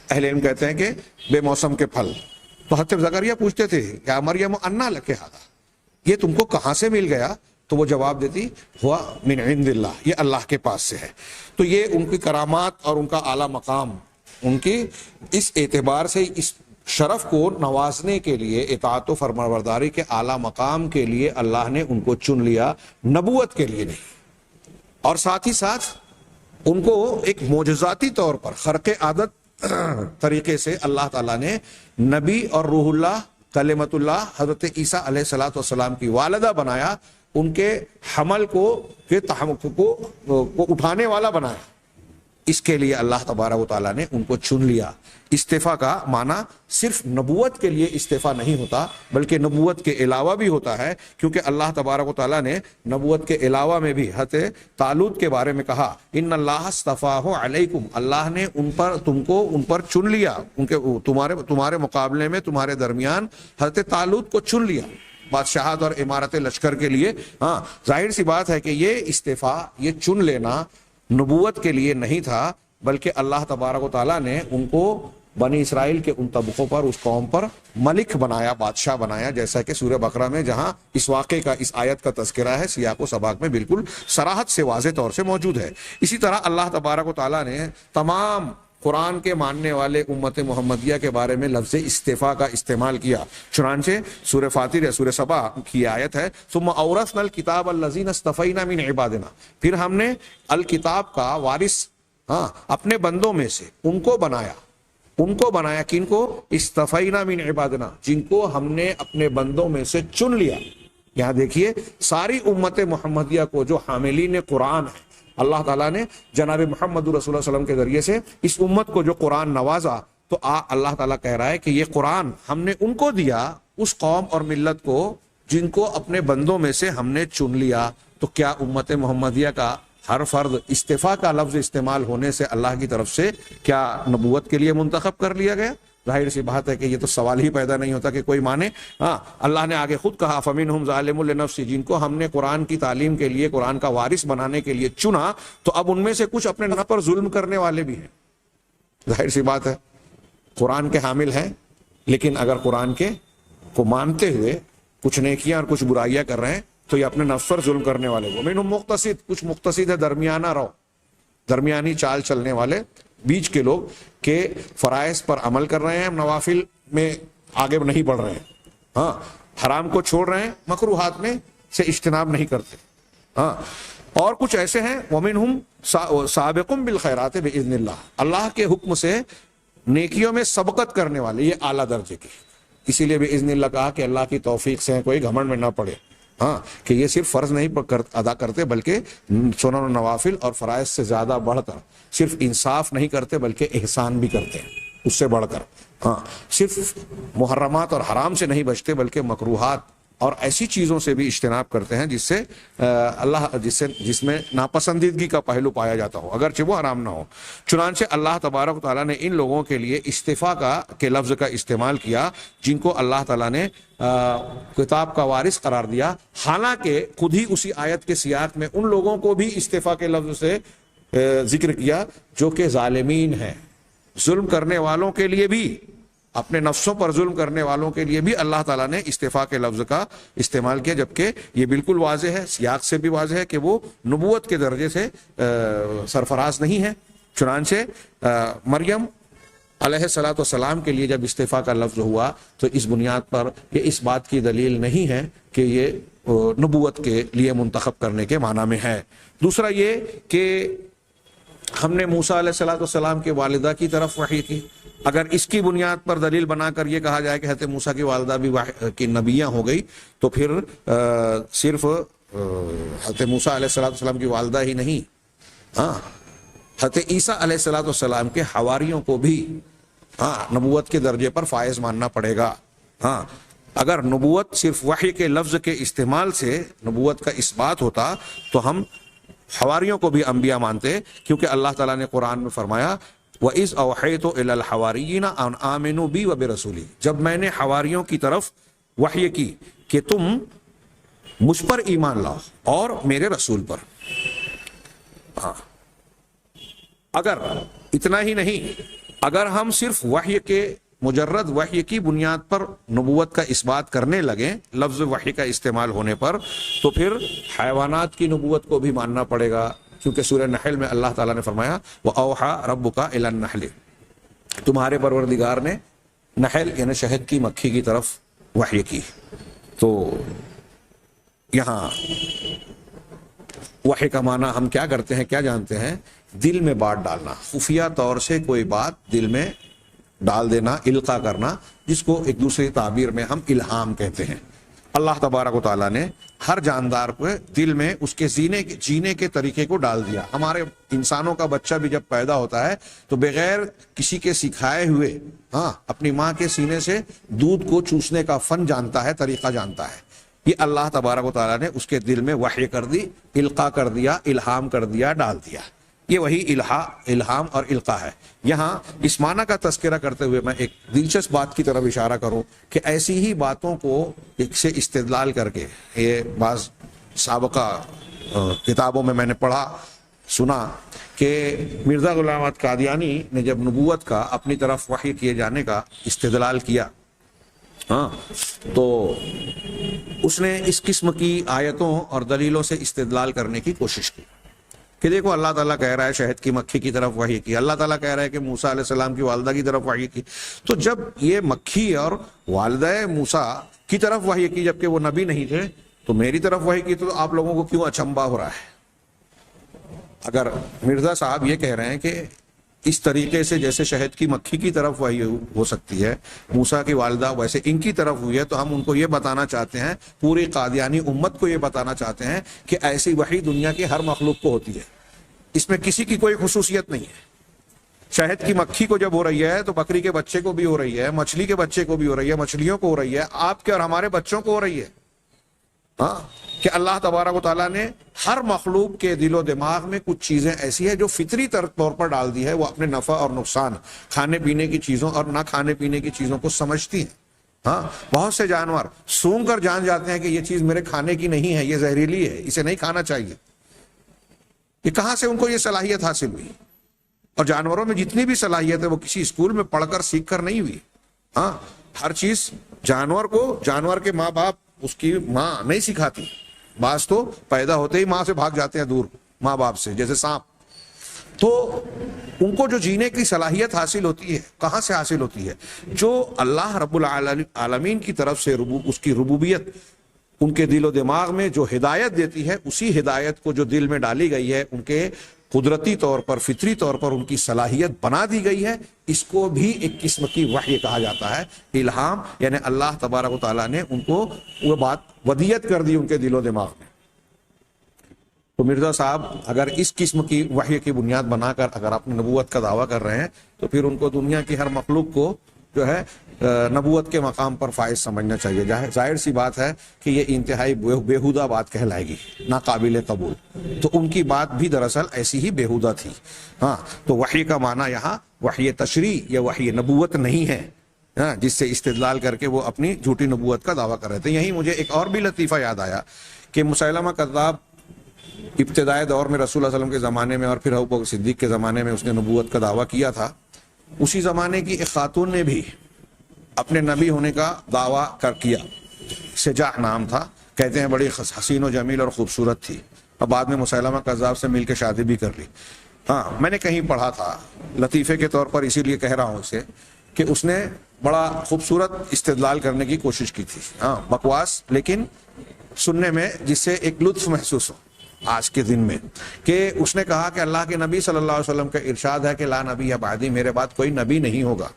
اہل علم کہتے ہیں کہ بے موسم کے پھل. تو حضرت زکریہ پوچھتے تھے یا مریم انا لک ھذا، یہ تم کو کہاں سے مل گیا؟ تو وہ جواب دیتی ہوا من عند اللہ، یہ اللہ کے پاس سے ہے. تو یہ ان کی کرامات اور ان کا اعلیٰ مقام، ان کی اس اعتبار سے اس شرف کو نوازنے کے لیے، اطاعت و فرمانبرداری کے اعلیٰ مقام کے لیے اللہ نے ان کو چن لیا، نبوت کے لیے نہیں. اور ساتھ ہی ساتھ ان کو ایک معجزاتی طور پر خرق عادت طریقے سے اللہ تعالیٰ نے نبی اور روح اللہ کلمت اللہ حضرت عیسیٰ علیہ السلام کی والدہ بنایا، ان کے حمل کو اٹھانے والا بنایا. اس کے لیے اللہ تبارک و تعالیٰ نے ان کو چن لیا. استعفیٰ کا معنی صرف نبوت کے لیے استعفیٰ نہیں ہوتا، بلکہ نبوت کے علاوہ بھی ہوتا ہے، کیونکہ اللہ تبارک و تعالیٰ نے نبوت کے علاوہ میں بھی حضرت طالوت کے بارے میں کہا ان اللہ اصطفاہ علیکم، اللہ نے تم کو ان پر چن لیا، ان کے تمہارے مقابلے میں تمہارے درمیان حضرت طالوت کو چن لیا بادشاہت اور عمارت لشکر کے لیے. ہاں، ظاہر سی بات ہے کہ یہ استعفیٰ، یہ چن لینا نبوت کے لیے نہیں تھا، بلکہ اللہ تبارک و تعالیٰ نے ان کو بنی اسرائیل کے ان طبقوں پر، اس قوم پر ملک بنایا، بادشاہ بنایا، جیسا کہ سورہ بقرہ میں جہاں اس واقعے کا، اس آیت کا تذکرہ ہے، سیاق و سباق میں بالکل صراحت سے واضح طور سے موجود ہے. اسی طرح اللہ تبارک و تعالیٰ نے تمام قرآن کے ماننے والے امت محمدیہ کے بارے میں لفظ استعفاء کا استعمال کیا. چنانچہ سورہ فاطر یا سورہ سبا کی آیت ہے ثم اورثنا الکتاب الذین اصطفینا من عبادنا، پھر ہم نے الکتاب کا وارث اپنے بندوں میں سے ان کو بنایا. کن کو؟ اصطفینا من عبادنا، جن کو ہم نے اپنے بندوں میں سے چن لیا. یہاں دیکھیے ساری امت محمدیہ کو جو حاملین قرآن ہے، اللہ تعالیٰ نے جناب محمد رسول اللہ صلی اللہ علیہ وسلم کے ذریعے سے اس امت کو جو قرآن نوازا، تو اللہ تعالیٰ کہہ رہا ہے کہ یہ قرآن ہم نے ان کو دیا، اس قوم اور ملت کو جن کو اپنے بندوں میں سے ہم نے چن لیا. تو کیا امت محمدیہ کا ہر فرد استعفاء کا لفظ استعمال ہونے سے اللہ کی طرف سے کیا نبوت کے لیے منتخب کر لیا گیا؟ ظاہر سی بات ہے کہ یہ تو سوال ہی پیدا نہیں ہوتا کہ کوئی مانے. اللہ نے آگے خود کہا فَمِنْهُمْ ظَالِمٌ لِنَفْسِهِ، جن کو ہم نے قرآن کی تعلیم کے لیے، قرآن کا وارث بنانے کے لیے چنا، تو اب ان میں سے کچھ اپنے نفس پر ظلم کرنے والے بھی ہیں. ظاہر سی بات ہے قرآن کے حامل ہیں، لیکن اگر قرآن کے کو مانتے ہوئے کچھ نیکیاں اور کچھ برائیاں کر رہے ہیں تو یہ اپنے نفس پر ظلم کرنے والے. وَمِنْهُمْ مُقْتَصِدٌ، کچھ مقتصد ہے، درمیانہ رو، درمیانی چال چلنے والے، بیچ کے لوگ کہ فرائض پر عمل کر رہے ہیں، نوافل میں آگے نہیں بڑھ رہے ہیں، حرام کو چھوڑ رہے ہیں، مکروہات میں سے اجتناب نہیں کرتے. اور کچھ ایسے ہیں وَمِنْهُمْ سَابِقٌ بِالْخَيْرَاتِ بِإِذْنِ اللَّهِ، اللہ کے حکم سے نیکیوں میں سبقت کرنے والے، یہ اعلیٰ درجے کے. اسی لیے بِإِذْنِ اللَّهِ کہا کہ اللہ کی توفیق سے کوئی گھمنڈ میں نہ پڑے، کہ یہ صرف فرض نہیں ادا کرتے بلکہ سنن و نوافل اور فرائض سے زیادہ بڑھ کر صرف انصاف نہیں کرتے بلکہ احسان بھی کرتے ہیں اس سے بڑھ کر. صرف محرمات اور حرام سے نہیں بچتے بلکہ مکروہات اور ایسی چیزوں سے بھی اجتناب کرتے ہیں جس سے جس میں ناپسندیدگی کا پہلو پایا جاتا ہو، اگرچہ وہ حرام نہ ہو. چنانچہ اللہ تبارک و تعالیٰ نے ان لوگوں کے لیے استعفاء کے لفظ کا استعمال کیا جن کو اللہ تعالیٰ نے کتاب کا وارث قرار دیا. حالانکہ خود ہی اسی آیت کے سیاق میں ان لوگوں کو بھی استعفاء کے لفظ سے ذکر کیا جو کہ ظالمین ہیں، ظلم کرنے والوں کے لیے بھی، اپنے نفسوں پر ظلم کرنے والوں کے لیے بھی اللہ تعالیٰ نے استعفاء کے لفظ کا استعمال کیا، جبکہ یہ بالکل واضح ہے، سیاق سے بھی واضح ہے کہ وہ نبوت کے درجے سے سرفراز نہیں ہے. چنانچہ مریم علیہ السلام کے لیے جب استعفاء کا لفظ ہوا تو اس بنیاد پر یہ اس بات کی دلیل نہیں ہے کہ یہ نبوت کے لیے منتخب کرنے کے معنی میں ہے. دوسرا یہ کہ ہم نے موسیٰ علیہ السلام کے والدہ کی طرف وحی کی. اگر اس کی بنیاد پر دلیل بنا کر یہ کہا جائے کہ حضرت موسیٰ کی والدہ بھی کی نبیہ ہو گئی تو پھر صرف حضرت موسیٰ علیہ السلام کی والدہ ہی نہیں، حضرت عیسیٰ علیہ السلام کے حواریوں کو بھی نبوت کے درجے پر فائز ماننا پڑے گا. اگر نبوت صرف وحی کے لفظ کے استعمال سے نبوت کا اثبات ہوتا تو ہم حواریوں کو بھی انبیاء مانتے، کیونکہ اللہ تعالیٰ نے قرآن میں فرمایا وَإِذْ أَوْحَيْتُ إِلَى الْحَوَارِيِّينَ أَنْ آمِنُوا بِي وَبِرَسُولِي، جب میں نے حواریوں کی طرف وحی کی کہ تم مجھ پر ایمان لاؤ اور میرے رسول پر۔ ہاں، اگر اتنا ہی نہیں، اگر ہم صرف وحی کے مجرد وحی کی بنیاد پر نبوت کا اثبات کرنے لگیں لفظ وحی کا استعمال ہونے پر، تو پھر حیوانات کی نبوت کو بھی ماننا پڑے گا، کیونکہ سورہ نحل میں اللہ تعالیٰ نے فرمایا وَأَوْحَى رَبُّكَ إِلَى النَّحْلِ، تمہارے پروردگار نے نحل یعنی شہد کی مکھی کی طرف وحی کی۔ تو یہاں وحی کا معنی ہم کیا کرتے ہیں، کیا جانتے ہیں؟ دل میں بات ڈالنا، خفیہ طور سے کوئی بات دل میں ڈال دینا، القاء کرنا، جس کو ایک دوسری تعبیر میں ہم الہام کہتے ہیں۔ اللہ تبارک و تعالیٰ نے ہر جاندار کو دل میں اس کے جینے کے طریقے کو ڈال دیا۔ ہمارے انسانوں کا بچہ بھی جب پیدا ہوتا ہے تو بغیر کسی کے سکھائے ہوئے اپنی ماں کے سینے سے دودھ کو چوسنے کا فن جانتا ہے، طریقہ جانتا ہے۔ یہ اللہ تبارک و تعالیٰ نے اس کے دل میں وحی کر دی، القاء کر دیا، الہام کر دیا، ڈال دیا۔ یہ وہی الہام اور القاء ہے۔ یہاں اس معنی کا تذکرہ کرتے ہوئے میں ایک دلچسپ بات کی طرف اشارہ کروں کہ ایسی ہی باتوں کو ایک سے استدلال کر کے، یہ بعض سابقہ کتابوں میں نے پڑھا سنا کہ مرزا غلام احمد قادیانی نے جب نبوت کا اپنی طرف وحی کیے جانے کا استدلال کیا، تو اس نے اس قسم کی آیتوں اور دلیلوں سے استدلال کرنے کی کوشش کی کہ دیکھو اللہ تعالیٰ کہہ رہا ہے شہد کی مکھی کی طرف وحی کی، اللہ تعالیٰ کہہ رہا ہے کہ موسیٰ علیہ السلام کی والدہ کی طرف وحی کی، تو جب یہ مکھی اور والدہ موسیٰ کی طرف وحی کی جبکہ وہ نبی نہیں تھے، تو میری طرف وحی کی، تو آپ لوگوں کو کیوں اچنبھا ہو رہا ہے؟ اگر مرزا صاحب یہ کہہ رہے ہیں کہ اس طریقے سے جیسے شہد کی مکھی کی طرف وحی ہو سکتی ہے موسیٰ کی والدہ، ویسے ان کی طرف ہوئی ہے، تو ہم ان کو یہ بتانا چاہتے ہیں، پوری قادیانی امت کو یہ بتانا چاہتے ہیں کہ ایسی وحی دنیا کی ہر مخلوق کو ہوتی ہے، اس میں کسی کی کوئی خصوصیت نہیں ہے۔ شہد کی مکھی کو جب ہو رہی ہے تو بکری کے بچے کو بھی ہو رہی ہے، مچھلی کے بچے کو بھی ہو رہی ہے، مچھلیوں کو ہو رہی ہے، آپ کے اور ہمارے بچوں کو ہو رہی ہے۔ کہ اللہ تبارک و تعالیٰ نے ہر مخلوق کے دل و دماغ میں کچھ چیزیں ایسی ہیں جو فطری طور پر ڈال دی ہے، وہ اپنے نفع اور نقصان، کھانے پینے کی چیزوں اور نہ کھانے پینے کی چیزوں کو سمجھتی ہیں۔ بہت سے جانور سونگھ کر جان جاتے ہیں کہ یہ چیز میرے کھانے کی نہیں ہے، یہ زہریلی ہے، اسے نہیں کھانا چاہیے۔ یہ کہاں سے ان کو یہ صلاحیت حاصل ہوئی؟ اور جانوروں میں جتنی بھی صلاحیت ہے وہ کسی اسکول میں پڑھ کر سیکھ کر نہیں ہوئی۔ ہر چیز جانور کے ماں باپ اس کی ماں نہیں سکھاتی، بعض تو پیدا ہوتے ہی ماں سے بھاگ جاتے ہیں دور، ماں باپ سے، جیسے سانپ۔ تو ان کو جو جینے کی صلاحیت حاصل ہوتی ہے کہاں سے حاصل ہوتی ہے؟ جو اللہ رب العالمین کی طرف سے اس کی ربوبیت ان کے دل و دماغ میں جو ہدایت دیتی ہے، اسی ہدایت کو جو دل میں ڈالی گئی ہے، ان کے قدرتی طور پر فطری طور پر ان کی صلاحیت بنا دی گئی ہے، اس کو بھی ایک قسم کی وحی کہا جاتا ہے، الہام، یعنی اللہ تبارک و تعالیٰ نے ان کو وہ بات ودیت کر دی ان کے دل و دماغ میں۔ تو مرزا صاحب اگر اس قسم کی وحی کی بنیاد بنا کر اگر اپنی نبوت کا دعویٰ کر رہے ہیں تو پھر ان کو دنیا کی ہر مخلوق کو جو ہے نبوت کے مقام پر فائز سمجھنا چاہیے۔ ظاہر سی بات ہے کہ یہ انتہائی بیہودہ بات کہلائے گی، ناقابل قبول۔ تو ان کی بات بھی دراصل ایسی ہی بیہودہ تھی۔ تو وحی کا معنی یہاں وحی تشریع یا وحی نبوت نہیں ہے، جس سے استدلال کر کے وہ اپنی جھوٹی نبوت کا دعویٰ کر رہے تھے۔ یہیں مجھے ایک اور بھی لطیفہ یاد آیا کہ مسیلمہ کذاب ابتدائی دور میں رسول اللہ علیہ وسلم کے زمانے میں اور پھر ابو بکر صدیق کے زمانے میں اس نے نبوت کا دعویٰ کیا تھا۔ اسی زمانے کی ایک خاتون نے بھی اپنے نبی ہونے کا دعویٰ کیا، سجاح نام تھا، کہتے ہیں بڑی حسین و جمیل اور خوبصورت تھی، اور بعد میں مسیلمہ کذاب سے مل کے شادی بھی کر لی۔ میں نے کہیں پڑھا تھا، لطیفے کے طور پر اسی لیے کہہ رہا ہوں اسے، کہ اس نے بڑا خوبصورت استدلال کرنے کی کوشش کی تھی، بکواس لیکن سننے میں جس سے ایک لطف محسوس ہو آج کے دن میں، کہ اس نے کہا کہ اللہ کے نبی صلی اللہ علیہ وسلم کا ارشاد ہے کہ لا نبی بعدی، میرے بعد کوئی نبی نہیں ہوگا۔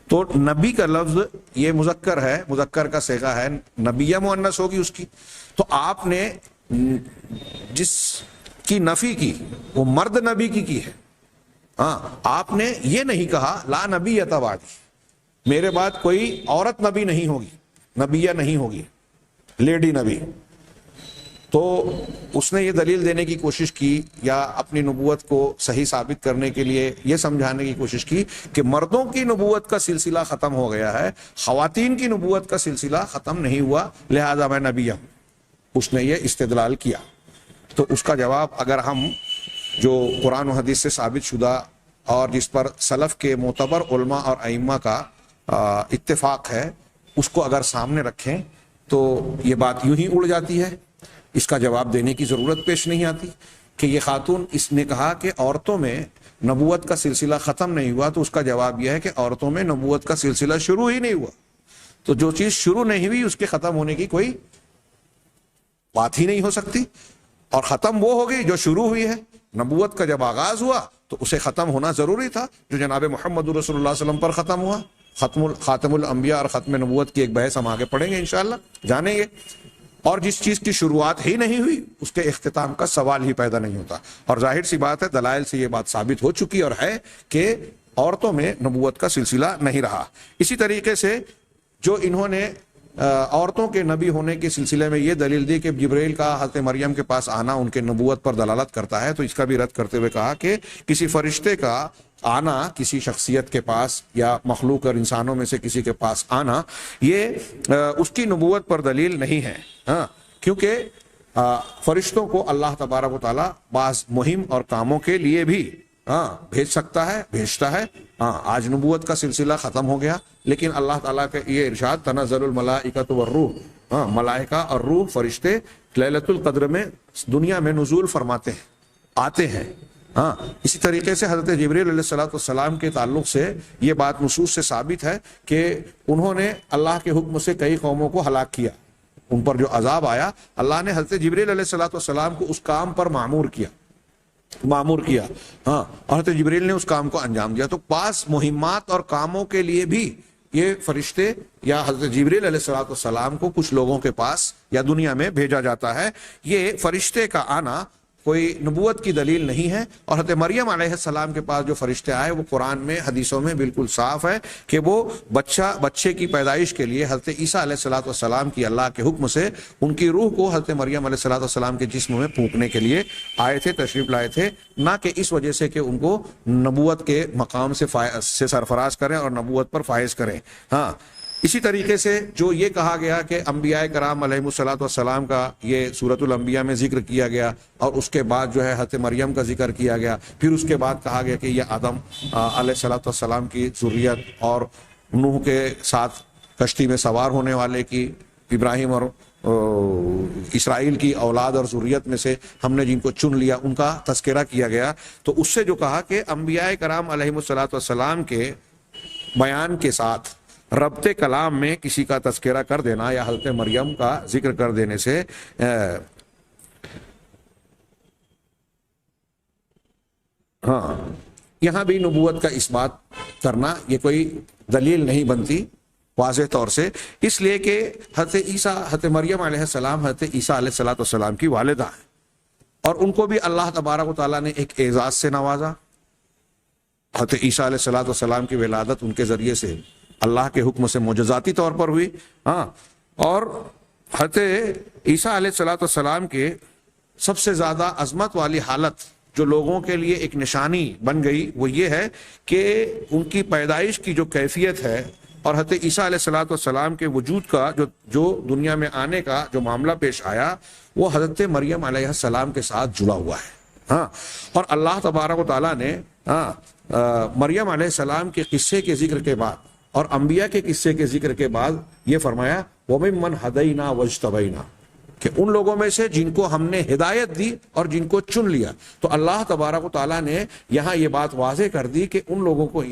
تو نبی کا لفظ یہ مذکر ہے، مذکر کا صیغہ ہے، نبیہ مؤنث ہوگی اس کی، تو آپ نے جس کی نفی کی وہ مرد نبی کی ہے۔ آپ نے یہ نہیں کہا لا نبی بعدی، میرے بعد کوئی عورت نبی نہیں ہوگی، نبیہ نہیں ہوگی، لیڈی نبی۔ تو اس نے یہ دلیل دینے کی کوشش کی یا اپنی نبوت کو صحیح ثابت کرنے کے لیے یہ سمجھانے کی کوشش کی کہ مردوں کی نبوت کا سلسلہ ختم ہو گیا ہے، خواتین کی نبوت کا سلسلہ ختم نہیں ہوا، لہذا میں نبی ہوں۔ اس نے یہ استدلال کیا۔ تو اس کا جواب اگر ہم جو قرآن و حدیث سے ثابت شدہ اور جس پر سلف کے معتبر علماء اور ائمہ کا اتفاق ہے اس کو اگر سامنے رکھیں تو یہ بات یوں ہی اڑ جاتی ہے، اس کا جواب دینے کی ضرورت پیش نہیں آتی کہ یہ خاتون اس نے کہا کہ عورتوں میں نبوت کا سلسلہ ختم نہیں ہوا، تو اس کا جواب یہ ہے کہ عورتوں میں نبوت کا سلسلہ شروع ہی نہیں ہوا۔ تو جو چیز شروع نہیں ہوئی اس کے ختم ہونے کی کوئی بات ہی نہیں ہو سکتی، اور ختم وہ ہوگی جو شروع ہوئی ہے۔ نبوت کا جب آغاز ہوا تو اسے ختم ہونا ضروری تھا، جو جناب محمد رسول اللہ صلی اللہ علیہ وسلم پر ختم ہوا۔ خاتم الانبیاء اور ختم نبوت کی ایک بحث ہم آگے پڑھیں گے انشاءاللہ، جانیں گے۔ اور جس چیز کی شروعات ہی نہیں ہوئی اس کے اختتام کا سوال ہی پیدا نہیں ہوتا، اور ظاہر سی بات ہے دلائل سے یہ بات ثابت ہو چکی اور ہے کہ عورتوں میں نبوت کا سلسلہ نہیں رہا۔ اسی طریقے سے جو انہوں نے عورتوں کے نبی ہونے کے سلسلے میں یہ دلیل دی کہ جبرائیل کا حضرت مریم کے پاس آنا ان کے نبوت پر دلالت کرتا ہے، تو اس کا بھی رد کرتے ہوئے کہا کہ کسی فرشتے کا آنا کسی شخصیت کے پاس یا مخلوق اور انسانوں میں سے کسی کے پاس آنا یہ اس کی نبوت پر دلیل نہیں ہے، ہاں، کیونکہ فرشتوں کو اللہ تبارک و تعالیٰ بعض مہم اور کاموں کے لیے بھی بھیج سکتا ہے، بھیجتا ہے۔ آج نبوت کا سلسلہ ختم ہو گیا، لیکن اللہ تعالیٰ کا یہ ارشاد تنزل الملائکۃ والروح، ملائکہ اور روح فرشتے لیلۃ القدر میں دنیا میں نزول فرماتے ہیں، آتے ہیں۔ اسی طریقے سے حضرت جبرائیل علیہ السلام کے تعلق سے یہ بات نصوص سے ثابت ہے کہ انہوں نے اللہ کے حکم سے کئی قوموں کو ہلاک کیا، ان پر جو عذاب آیا اللہ نے حضرت جبرائیل علیہ السلام کو اس کام پر معمور کیا، اور حضرت جبرائیل نے اس کام کو انجام دیا۔ تو بعض مہمات اور کاموں کے لیے بھی یہ فرشتے یا حضرت جبرائیل علیہ السلام کو کچھ لوگوں کے پاس یا دنیا میں بھیجا جاتا ہے۔ یہ فرشتے کا آنا کوئی نبوت کی دلیل نہیں ہے، اور حضرت مریم علیہ السلام کے پاس جو فرشتے آئے وہ قرآن میں حدیثوں میں بالکل صاف ہے کہ وہ بچے کی پیدائش کے لیے حضرت عیسیٰ علیہ السلام کی اللہ کے حکم سے ان کی روح کو حضرت مریم علیہ السلام کے جسم میں پھونکنے کے لیے آئے تھے، تشریف لائے تھے، نہ کہ اس وجہ سے کہ ان کو نبوت کے مقام سے سرفراز کریں اور نبوت پر فائز کریں۔ اسی طریقے سے جو یہ کہا گیا کہ انبیاء کرام علیہ السلام کا یہ سورۃ الانبیاء میں ذکر کیا گیا، اور اس کے بعد جو ہے حضرت مریم کا ذکر کیا گیا، پھر اس کے بعد کہا گیا کہ یہ آدم علیہ السلام کی ذریت اور نوح کے ساتھ کشتی میں سوار ہونے والے کی، ابراہیم اور اسرائیل کی اولاد اور ذریت میں سے ہم نے جن کو چن لیا ان کا تذکرہ کیا گیا۔ تو اس سے جو کہا کہ انبیاء کرام علیہ السلام کے بیان کے ساتھ ربط کلام میں کسی کا تذکرہ کر دینا یا حضرت مریم کا ذکر کر دینے سے یہاں بھی نبوت کا اس بات کرنا یہ کوئی دلیل نہیں بنتی واضح طور سے، اس لیے کہ حضرت مریم علیہ السلام حضرت عیسیٰ علیہ السلام کی والدہ ہیں، اور ان کو بھی اللہ تبارک و تعالیٰ نے ایک اعزاز سے نوازا۔ حضرت عیسیٰ علیہ السلام کی ولادت ان کے ذریعے سے اللہ کے حکم سے معجزاتی طور پر ہوئی، اور حضرت عیسیٰ علیہ السلام کے سب سے زیادہ عظمت والی حالت جو لوگوں کے لیے ایک نشانی بن گئی وہ یہ ہے کہ ان کی پیدائش کی جو کیفیت ہے اور حضرت عیسیٰ علیہ السلام کے وجود کا جو دنیا میں آنے کا جو معاملہ پیش آیا وہ حضرت مریم علیہ السلام کے ساتھ جڑا ہوا ہے۔ اور اللہ تبارک و تعالیٰ نے مریم علیہ السلام کے قصے کے ذکر کے بعد اور انبیاء کے قصے کے ذکر کے بعد یہ فرمایا وَمِمَّنْ هَدَيْنَا وَاجْتَبَيْنَا، کہ ان لوگوں میں سے جن کو ہم نے ہدایت دی اور جن کو چن لیا۔ تو اللہ تبارک و تعالیٰ نے یہاں یہ بات واضح کر دی کہ ان لوگوں کو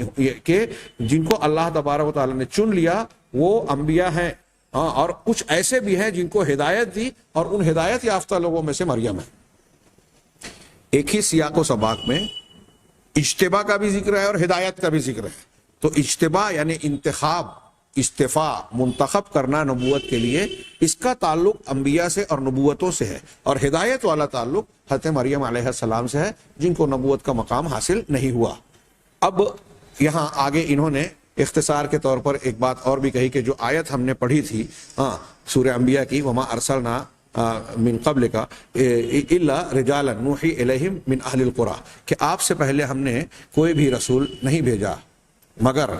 کہ جن کو اللہ تبارک و تعالیٰ نے چن لیا وہ انبیاء ہیں، اور کچھ ایسے بھی ہیں جن کو ہدایت دی، اور ان ہدایت یافتہ لوگوں میں سے مریم ہے۔ ایک ہی سیاق و سباق میں اجتباء کا بھی ذکر ہے اور ہدایت کا بھی ذکر ہے۔ تو اجتباء یعنی انتخاب، استفاء، منتخب کرنا نبوت کے لیے، اس کا تعلق انبیاء سے اور نبوتوں سے ہے، اور ہدایت والا تعلق حضرت مریم علیہ السلام سے ہے جن کو نبوت کا مقام حاصل نہیں ہوا۔ اب یہاں آگے انہوں نے اختصار کے طور پر ایک بات اور بھی کہی کہ جو آیت ہم نے پڑھی تھی سورہ انبیاء کی وما ارسلنا من قبل کا الا رجالا نوحی الیہم من اہل القری، کہ آپ سے پہلے ہم نے کوئی بھی رسول نہیں بھیجا مگر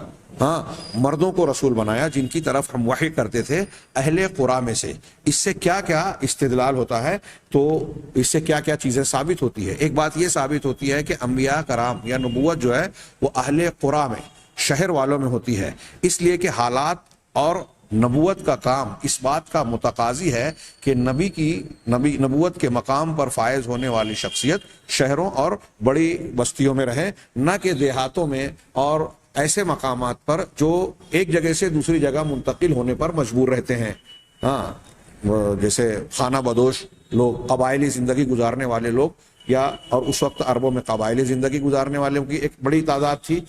مردوں کو رسول بنایا جن کی طرف ہم وحی کرتے تھے اہل قریٰ میں سے۔ اس سے کیا کیا استدلال ہوتا ہے، تو اس سے کیا کیا چیزیں ثابت ہوتی ہے؟ ایک بات یہ ثابت ہوتی ہے کہ انبیاء کرام یا نبوت جو ہے وہ اہل قریٰ میں، شہر والوں میں ہوتی ہے، اس لیے کہ حالات اور نبوت کا کام اس بات کا متقاضی ہے کہ نبوت کے مقام پر فائز ہونے والی شخصیت شہروں اور بڑی بستیوں میں رہے، نہ کہ دیہاتوں میں اور ایسے مقامات پر جو ایک جگہ سے دوسری جگہ منتقل ہونے پر مجبور رہتے ہیں۔ جیسے خانہ بدوش لوگ، قبائلی زندگی گزارنے والے لوگ، یا اور اس وقت عربوں میں قبائلی زندگی گزارنے والوں کی ایک بڑی تعداد تھی،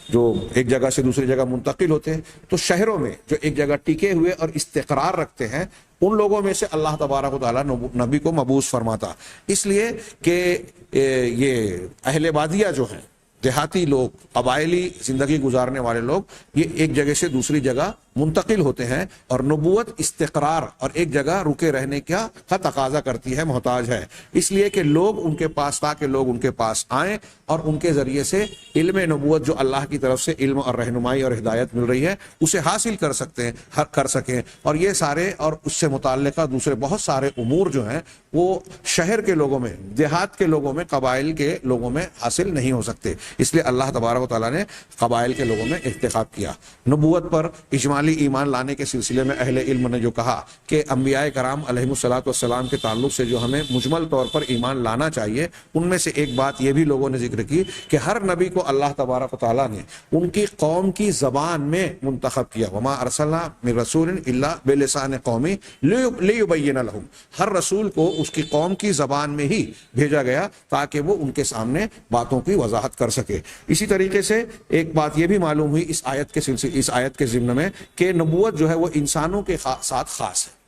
جو ایک جگہ سے دوسری جگہ منتقل ہوتے ہیں۔ تو شہروں میں جو ایک جگہ ٹکے ہوئے اور استقرار رکھتے ہیں، ان لوگوں میں سے اللہ تبارک و تعالیٰ نبی کو مبعوث فرماتا، اس لیے کہ یہ اہل بادیہ جو ہیں، دیہاتی لوگ، قبائلی زندگی گزارنے والے لوگ، یہ ایک جگہ سے دوسری جگہ منتقل ہوتے ہیں، اور نبوت استقرار اور ایک جگہ رکے رہنے کا تقاضا کرتی ہے، محتاج ہے، اس لیے کہ لوگ ان کے پاس، تاکہ لوگ ان کے پاس آئیں اور ان کے ذریعے سے علم نبوت جو اللہ کی طرف سے علم اور رہنمائی اور ہدایت مل رہی ہے اسے حاصل کر سکیں، اور یہ سارے اور اس سے متعلقہ دوسرے بہت سارے امور جو ہیں وہ شہر کے لوگوں میں، دیہات کے لوگوں میں، قبائل کے لوگوں میں حاصل نہیں ہو سکتے، اس لیے اللہ تبارک و تعالیٰ نے قبائل کے لوگوں میں انتخاب کیا۔ نبوت پر اجمالی ایمان لانے کے سلسلے میں اہل علم نے جو کہا کہ انبیاء کرام علیہ الصلوۃ والسلام کے تعلق سے جو ہمیں مجمل طور پر ایمان لانا چاہیے، ان میں سے ایک بات یہ بھی لوگوں نے ذکر کی کہ ہر نبی کو اللہ تبارک و تعالیٰ نے ان کی قوم کی زبان میں منتخب کیا، وما ارسلنا من رسول الا بلسان قومی لیبین لہم، ہر رسول کو اس کی قوم کی زبان میں ہی بھیجا گیا تاکہ وہ ان کے سامنے باتوں کی وضاحت کر سکے۔ اسی طریقے سے ایک بات یہ بھی معلوم ہوئی اس آیت کے ضمن میں کہ نبوت جو ہے وہ انسانوں کے ساتھ خاص ہے۔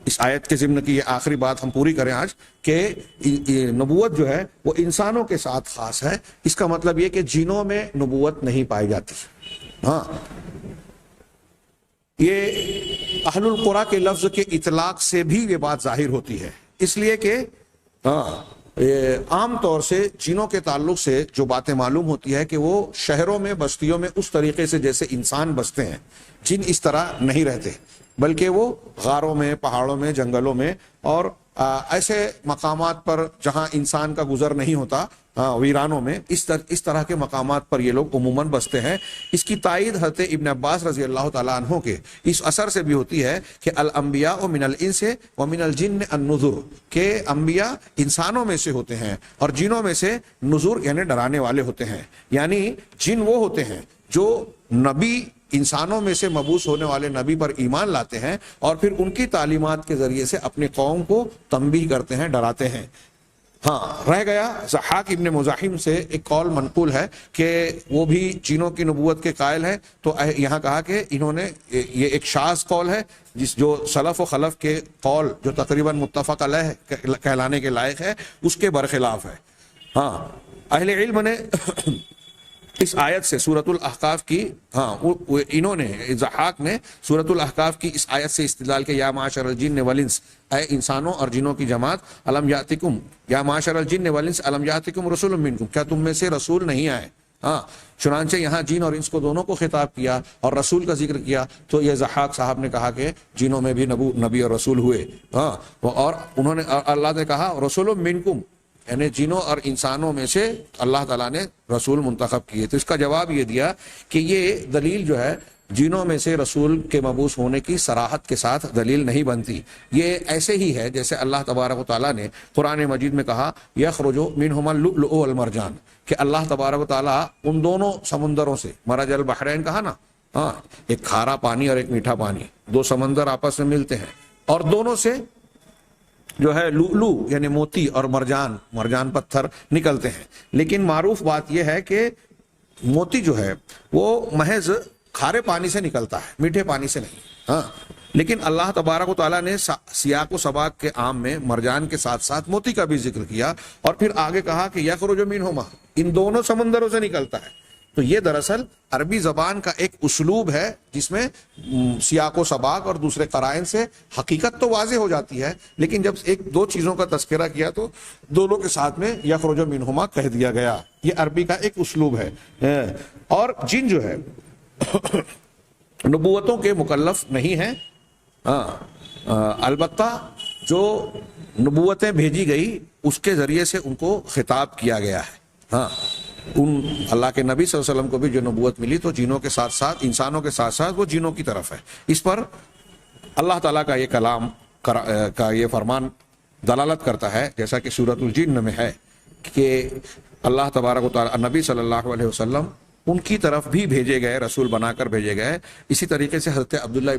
اس آیت کے ضمن کی یہ آخری بات ہم پوری کریں آج، کہ نبوت جو ہے وہ انسانوں کے ساتھ خاص ہے۔ اس کا مطلب یہ کہ جنوں میں نبوت نہیں پائی جاتی۔ یہ اہل القریٰ کے لفظ کے اطلاق سے بھی یہ بات ظاہر ہوتی ہے، اس لیے کہ عام طور سے جنوں کے تعلق سے جو باتیں معلوم ہوتی ہے کہ وہ شہروں میں، بستیوں میں اس طریقے سے جیسے انسان بستے ہیں، جن اس طرح نہیں رہتے، بلکہ وہ غاروں میں، پہاڑوں میں، جنگلوں میں اور ایسے مقامات پر جہاں انسان کا گزر نہیں ہوتا، ویرانوں میں، اس طرح کے مقامات پر یہ لوگ عموماً بستے ہیں۔ اس کی تائید حضرت ابن عباس رضی اللہ تعالیٰ عنہ کے اس اثر سے بھی ہوتی ہے کہ الانبیاء من الانس ومن الجن النذر، کہ انبیاء انسانوں میں سے ہوتے ہیں اور جنوں میں سے نذر یعنی ڈرانے والے ہوتے ہیں، یعنی جن وہ ہوتے ہیں جو نبی، انسانوں میں سے مبعوث ہونے والے نبی پر ایمان لاتے ہیں اور پھر ان کی تعلیمات کے ذریعے سے اپنی قوم کو تنبیہ کرتے ہیں، ڈراتے ہیں۔ رہ گیا ضحاک ابن مزاحم سے ایک قول منقول ہے کہ وہ بھی جنوں کی نبوت کے قائل ہے، تو یہاں کہا کہ انہوں نے یہ ایک شاذ قول ہے، جو سلف و خلف کے قول جو تقریباً متفق علیہ کہلانے کے لائق ہے اس کے برخلاف ہے۔ اہل علم نے اس آیت سے سورۃ الاحقاف کی، انہوں نے، ضحاک نے سورۃ الاحقاف کی اس آیت سے استدلال کہ یا معاشر الجن والانس، اے انسانوں اور جنوں کی جماعت، الم یاتکم، یا معاشر الجن والانس الم یاتکم رسول منکم، کیا تم میں سے رسول نہیں آئے؟ چنانچہ یہاں جن اور انس کو دونوں کو خطاب کیا اور رسول کا ذکر کیا، تو یہ ضحاک صاحب نے کہا کہ جنوں میں بھی نبی اور رسول ہوئے، اور انہوں نے، اللہ نے کہا رسول منکم، یعنی جنوں اور انسانوں میں سے اللہ تعالیٰ نے رسول منتخب کیے۔ تو اس کا جواب یہ دیا کہ یہ دلیل جو ہے جنوں میں سے رسول کے مبعوث ہونے کی صراحت کے ساتھ دلیل نہیں بنتی۔ یہ ایسے ہی ہے جیسے اللہ تبارک و تعالیٰ نے قرآن مجید میں کہا یخرج منہما اللؤلؤ والمرجان، کہ اللہ تبارک و تعالیٰ ان دونوں سمندروں سے، مرج البحرین کہا نا، ایک کھارا پانی اور ایک میٹھا پانی، دو سمندر آپس میں ملتے ہیں، اور دونوں سے جو ہے لؤلؤ یعنی موتی اور مرجان پتھر نکلتے ہیں۔ لیکن معروف بات یہ ہے کہ موتی جو ہے وہ محض کھارے پانی سے نکلتا ہے، میٹھے پانی سے نہیں۔ لیکن اللہ تبارک و تعالیٰ نے سیاق و سباق کے عام میں مرجان کے ساتھ ساتھ موتی کا بھی ذکر کیا، اور پھر آگے کہا کہ یخرج منہما، ان دونوں سمندروں سے نکلتا ہے۔ تو یہ دراصل عربی زبان کا ایک اسلوب ہے جس میں سیاق و سباق اور دوسرے قرائن سے حقیقت تو واضح ہو جاتی ہے، لیکن جب ایک دو چیزوں کا تذکرہ کیا تو دونوں کے ساتھ میں یخرج منہما کہہ دیا گیا۔ یہ عربی کا ایک اسلوب ہے۔ اور جن جو ہے نبوتوں کے مکلف نہیں ہیں، البتہ جو نبوتیں بھیجی گئی اس کے ذریعے سے ان کو خطاب کیا گیا ہے۔ ہاں، ان اللہ کے نبی صلی اللہ علیہ وسلم کو بھی جو نبوت ملی تو جنوں کے ساتھ ساتھ انسانوں کے ساتھ ساتھ وہ جنوں کی طرف ہے۔ اس پر اللہ تعالیٰ کا یہ کلام کا یہ فرمان دلالت کرتا ہے، جیسا کہ سورۃ الجن میں ہے کہ اللہ تبارک و تعالیٰ نبی صلی اللہ علیہ وسلم ان کی طرف بھی بھیجے گئے، رسول بنا کر بھیجے گئے۔ اسی طریقے سے حضرت عبداللہ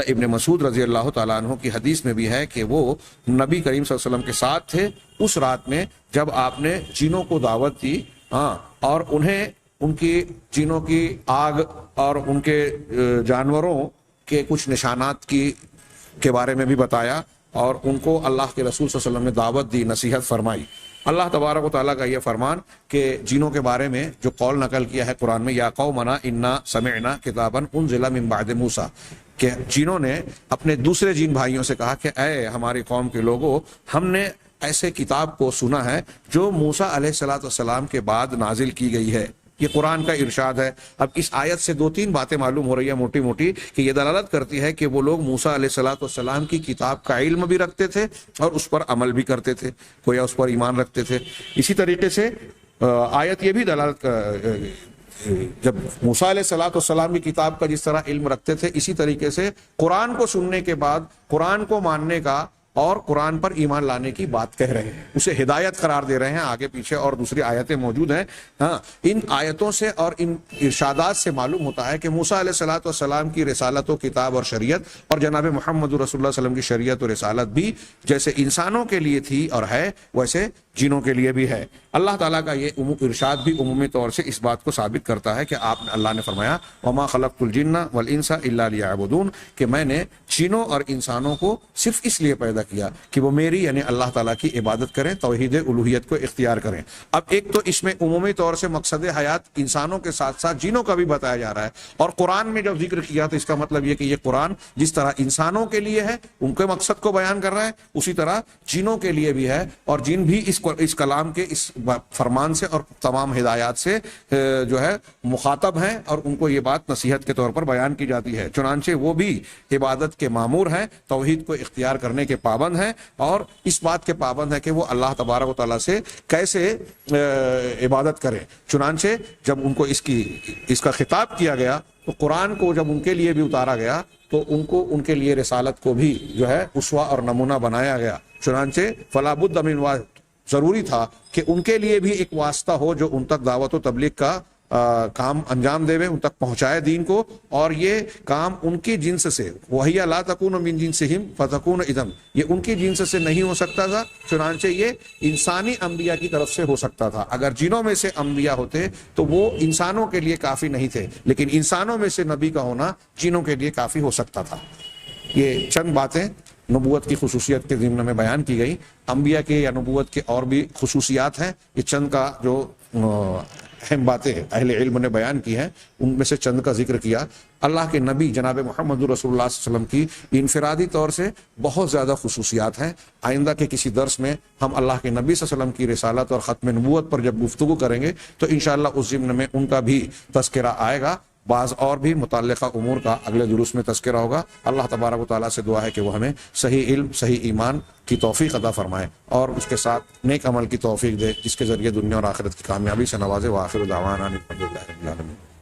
ابن مسعود رضی اللہ تعالیٰ عنہ کی حدیث میں بھی ہے کہ وہ نبی کریم صلی اللہ علیہ وسلم کے ساتھ تھے اس رات میں جب آپ نے جنوں کو دعوت دی، اور انہیں ان کی جنوں کی آگ اور ان کے جانوروں کے کچھ نشانات کے بارے میں بھی بتایا، اور ان کو اللہ کے رسول صلی اللہ علیہ وسلم نے دعوت دی، نصیحت فرمائی۔ اللہ تبارک و تعالیٰ کا یہ فرمان کہ جنوں کے بارے میں جو قول نقل کیا ہے قرآن میں، یا قومنا انا سمعنا کتابا انزل من بعد موسیٰ، کہ جنوں نے اپنے دوسرے جن بھائیوں سے کہا کہ اے ہماری قوم کے لوگوں، ہم نے ایسے کتاب کو سنا ہے جو موسیٰ علیہ السلام کے بعد نازل کی گئی ہے۔ یہ قرآن کا ارشاد ہے۔ اب اس آیت سے دو تین باتیں معلوم ہو رہی ہیں موٹی موٹی، کہ یہ دلالت کرتی ہے کہ وہ لوگ موسیٰ علیہ السلام کی کتاب کا علم بھی رکھتے تھے اور اس پر عمل بھی کرتے تھے، گویا اس پر ایمان رکھتے تھے۔ اسی طریقے سے آیت یہ بھی دلالت جب موسیٰ علیہ السلام کی کتاب کا جس طرح علم رکھتے تھے، اسی طریقے سے قرآن کو سننے کے بعد قرآن کو ماننے کا اور قرآن پر ایمان لانے کی بات کہہ رہے ہیں، اسے ہدایت قرار دے رہے ہیں۔ آگے پیچھے اور دوسری آیتیں موجود ہیں۔ ان آیتوں سے اور ان ارشادات سے معلوم ہوتا ہے کہ موسیٰ علیہ السلام کی رسالت و کتاب اور شریعت، اور جناب محمد رسول اللہ صلی اللہ علیہ وسلم کی شریعت و رسالت بھی جیسے انسانوں کے لیے تھی اور ہے، ویسے جنوں کے لیے بھی ہے۔ اللہ تعالیٰ کا یہ ارشاد بھی عمومی طور سے اس بات کو ثابت کرتا ہے کہ اللہ نے فرمایا وَمَا خَلَقْتُ الْجِنَّ وَالْإِنسَ إِلَّا لِيَعْبُدُونَ، کہ میں نے جنوں اور انسانوں کو صرف اس لیے پیدا کیا کہ وہ میری یعنی اللہ تعالیٰ کی عبادت کریں، توحید الوہیت کو اختیار کریں۔ اب ایک تو اس میں عمومی طور سے مقصد حیات انسانوں کے ساتھ ساتھ جنوں کا بھی بتایا جا رہا ہے، اور قرآن میں جب ذکر کیا تو اس کا مطلب یہ کہ یہ قرآن جس طرح انسانوں کے لیے ہے، ان کے مقصد کو بیان کر رہا ہے، اسی طرح جنوں کے لیے بھی ہے، اور جن بھی اس کلام کے اس فرمان سے اور تمام ہدایات سے جو ہے مخاطب ہیں، اور ان کو یہ بات نصیحت کے طور پر بیان کی جاتی ہے۔ چنانچہ وہ بھی عبادت کے مامور ہیں، توحید کو اختیار کرنے کے پابند ہیں، اور اس بات کے پابند ہے کہ وہ اللہ تبارک و تعالیٰ سے کیسے عبادت کریں۔ چنانچہ جب ان کو اس کا خطاب کیا گیا تو قرآن کو جب ان کے لیے بھی اتارا گیا تو ان کے لیے رسالت کو بھی جو ہے اسوہ اور نمونہ بنایا گیا۔ چنانچہ فلا بد من، ضروری تھا کہ ان کے لیے بھی ایک واسطہ ہو جو ان تک دعوت و تبلیغ کا کام انجام دے، ان تک پہنچائے دین کو، اور یہ کام ان کی جنس سے، وَهِيَ لَا تَكُونُ مِن جِنسِهِمْ فَتَكُونَ إِذًا، یہ ان کی جنس سے نہیں ہو سکتا تھا، چنانچہ یہ انسانی انبیاء کی طرف سے ہو سکتا تھا۔ اگر جنوں میں سے انبیاء ہوتے تو وہ انسانوں کے لیے کافی نہیں تھے، لیکن انسانوں میں سے نبی کا ہونا جنوں کے لیے کافی ہو سکتا تھا۔ یہ چند باتیں نبوت کی خصوصیت کے ضمن میں بیان کی گئی۔ انبیاء کے یا نبوت کے اور بھی خصوصیات ہیں، یہ چند کا جو اہم باتیں اہل علم نے بیان کی ہیں ان میں سے چند کا ذکر کیا۔ اللہ کے نبی جناب محمد رسول اللہ صلی اللہ علیہ وسلم کی انفرادی طور سے بہت زیادہ خصوصیات ہیں۔ آئندہ کے کسی درس میں ہم اللہ کے نبی صلی اللہ علیہ وسلم کی رسالت اور ختم نبوت پر جب گفتگو کریں گے تو انشاءاللہ اس ضمن میں ان کا بھی تذکرہ آئے گا۔ بعض اور بھی متعلقہ امور کا اگلے دروس میں تذکرہ ہوگا۔ اللہ تبارک و تعالیٰ سے دعا ہے کہ وہ ہمیں صحیح علم، صحیح ایمان کی توفیق عطا فرمائے، اور اس کے ساتھ نیک عمل کی توفیق دے، جس کے ذریعے دنیا اور آخرت کی کامیابی سے نوازے۔ وآخر دعوانا الحمد للہ رب العالمین۔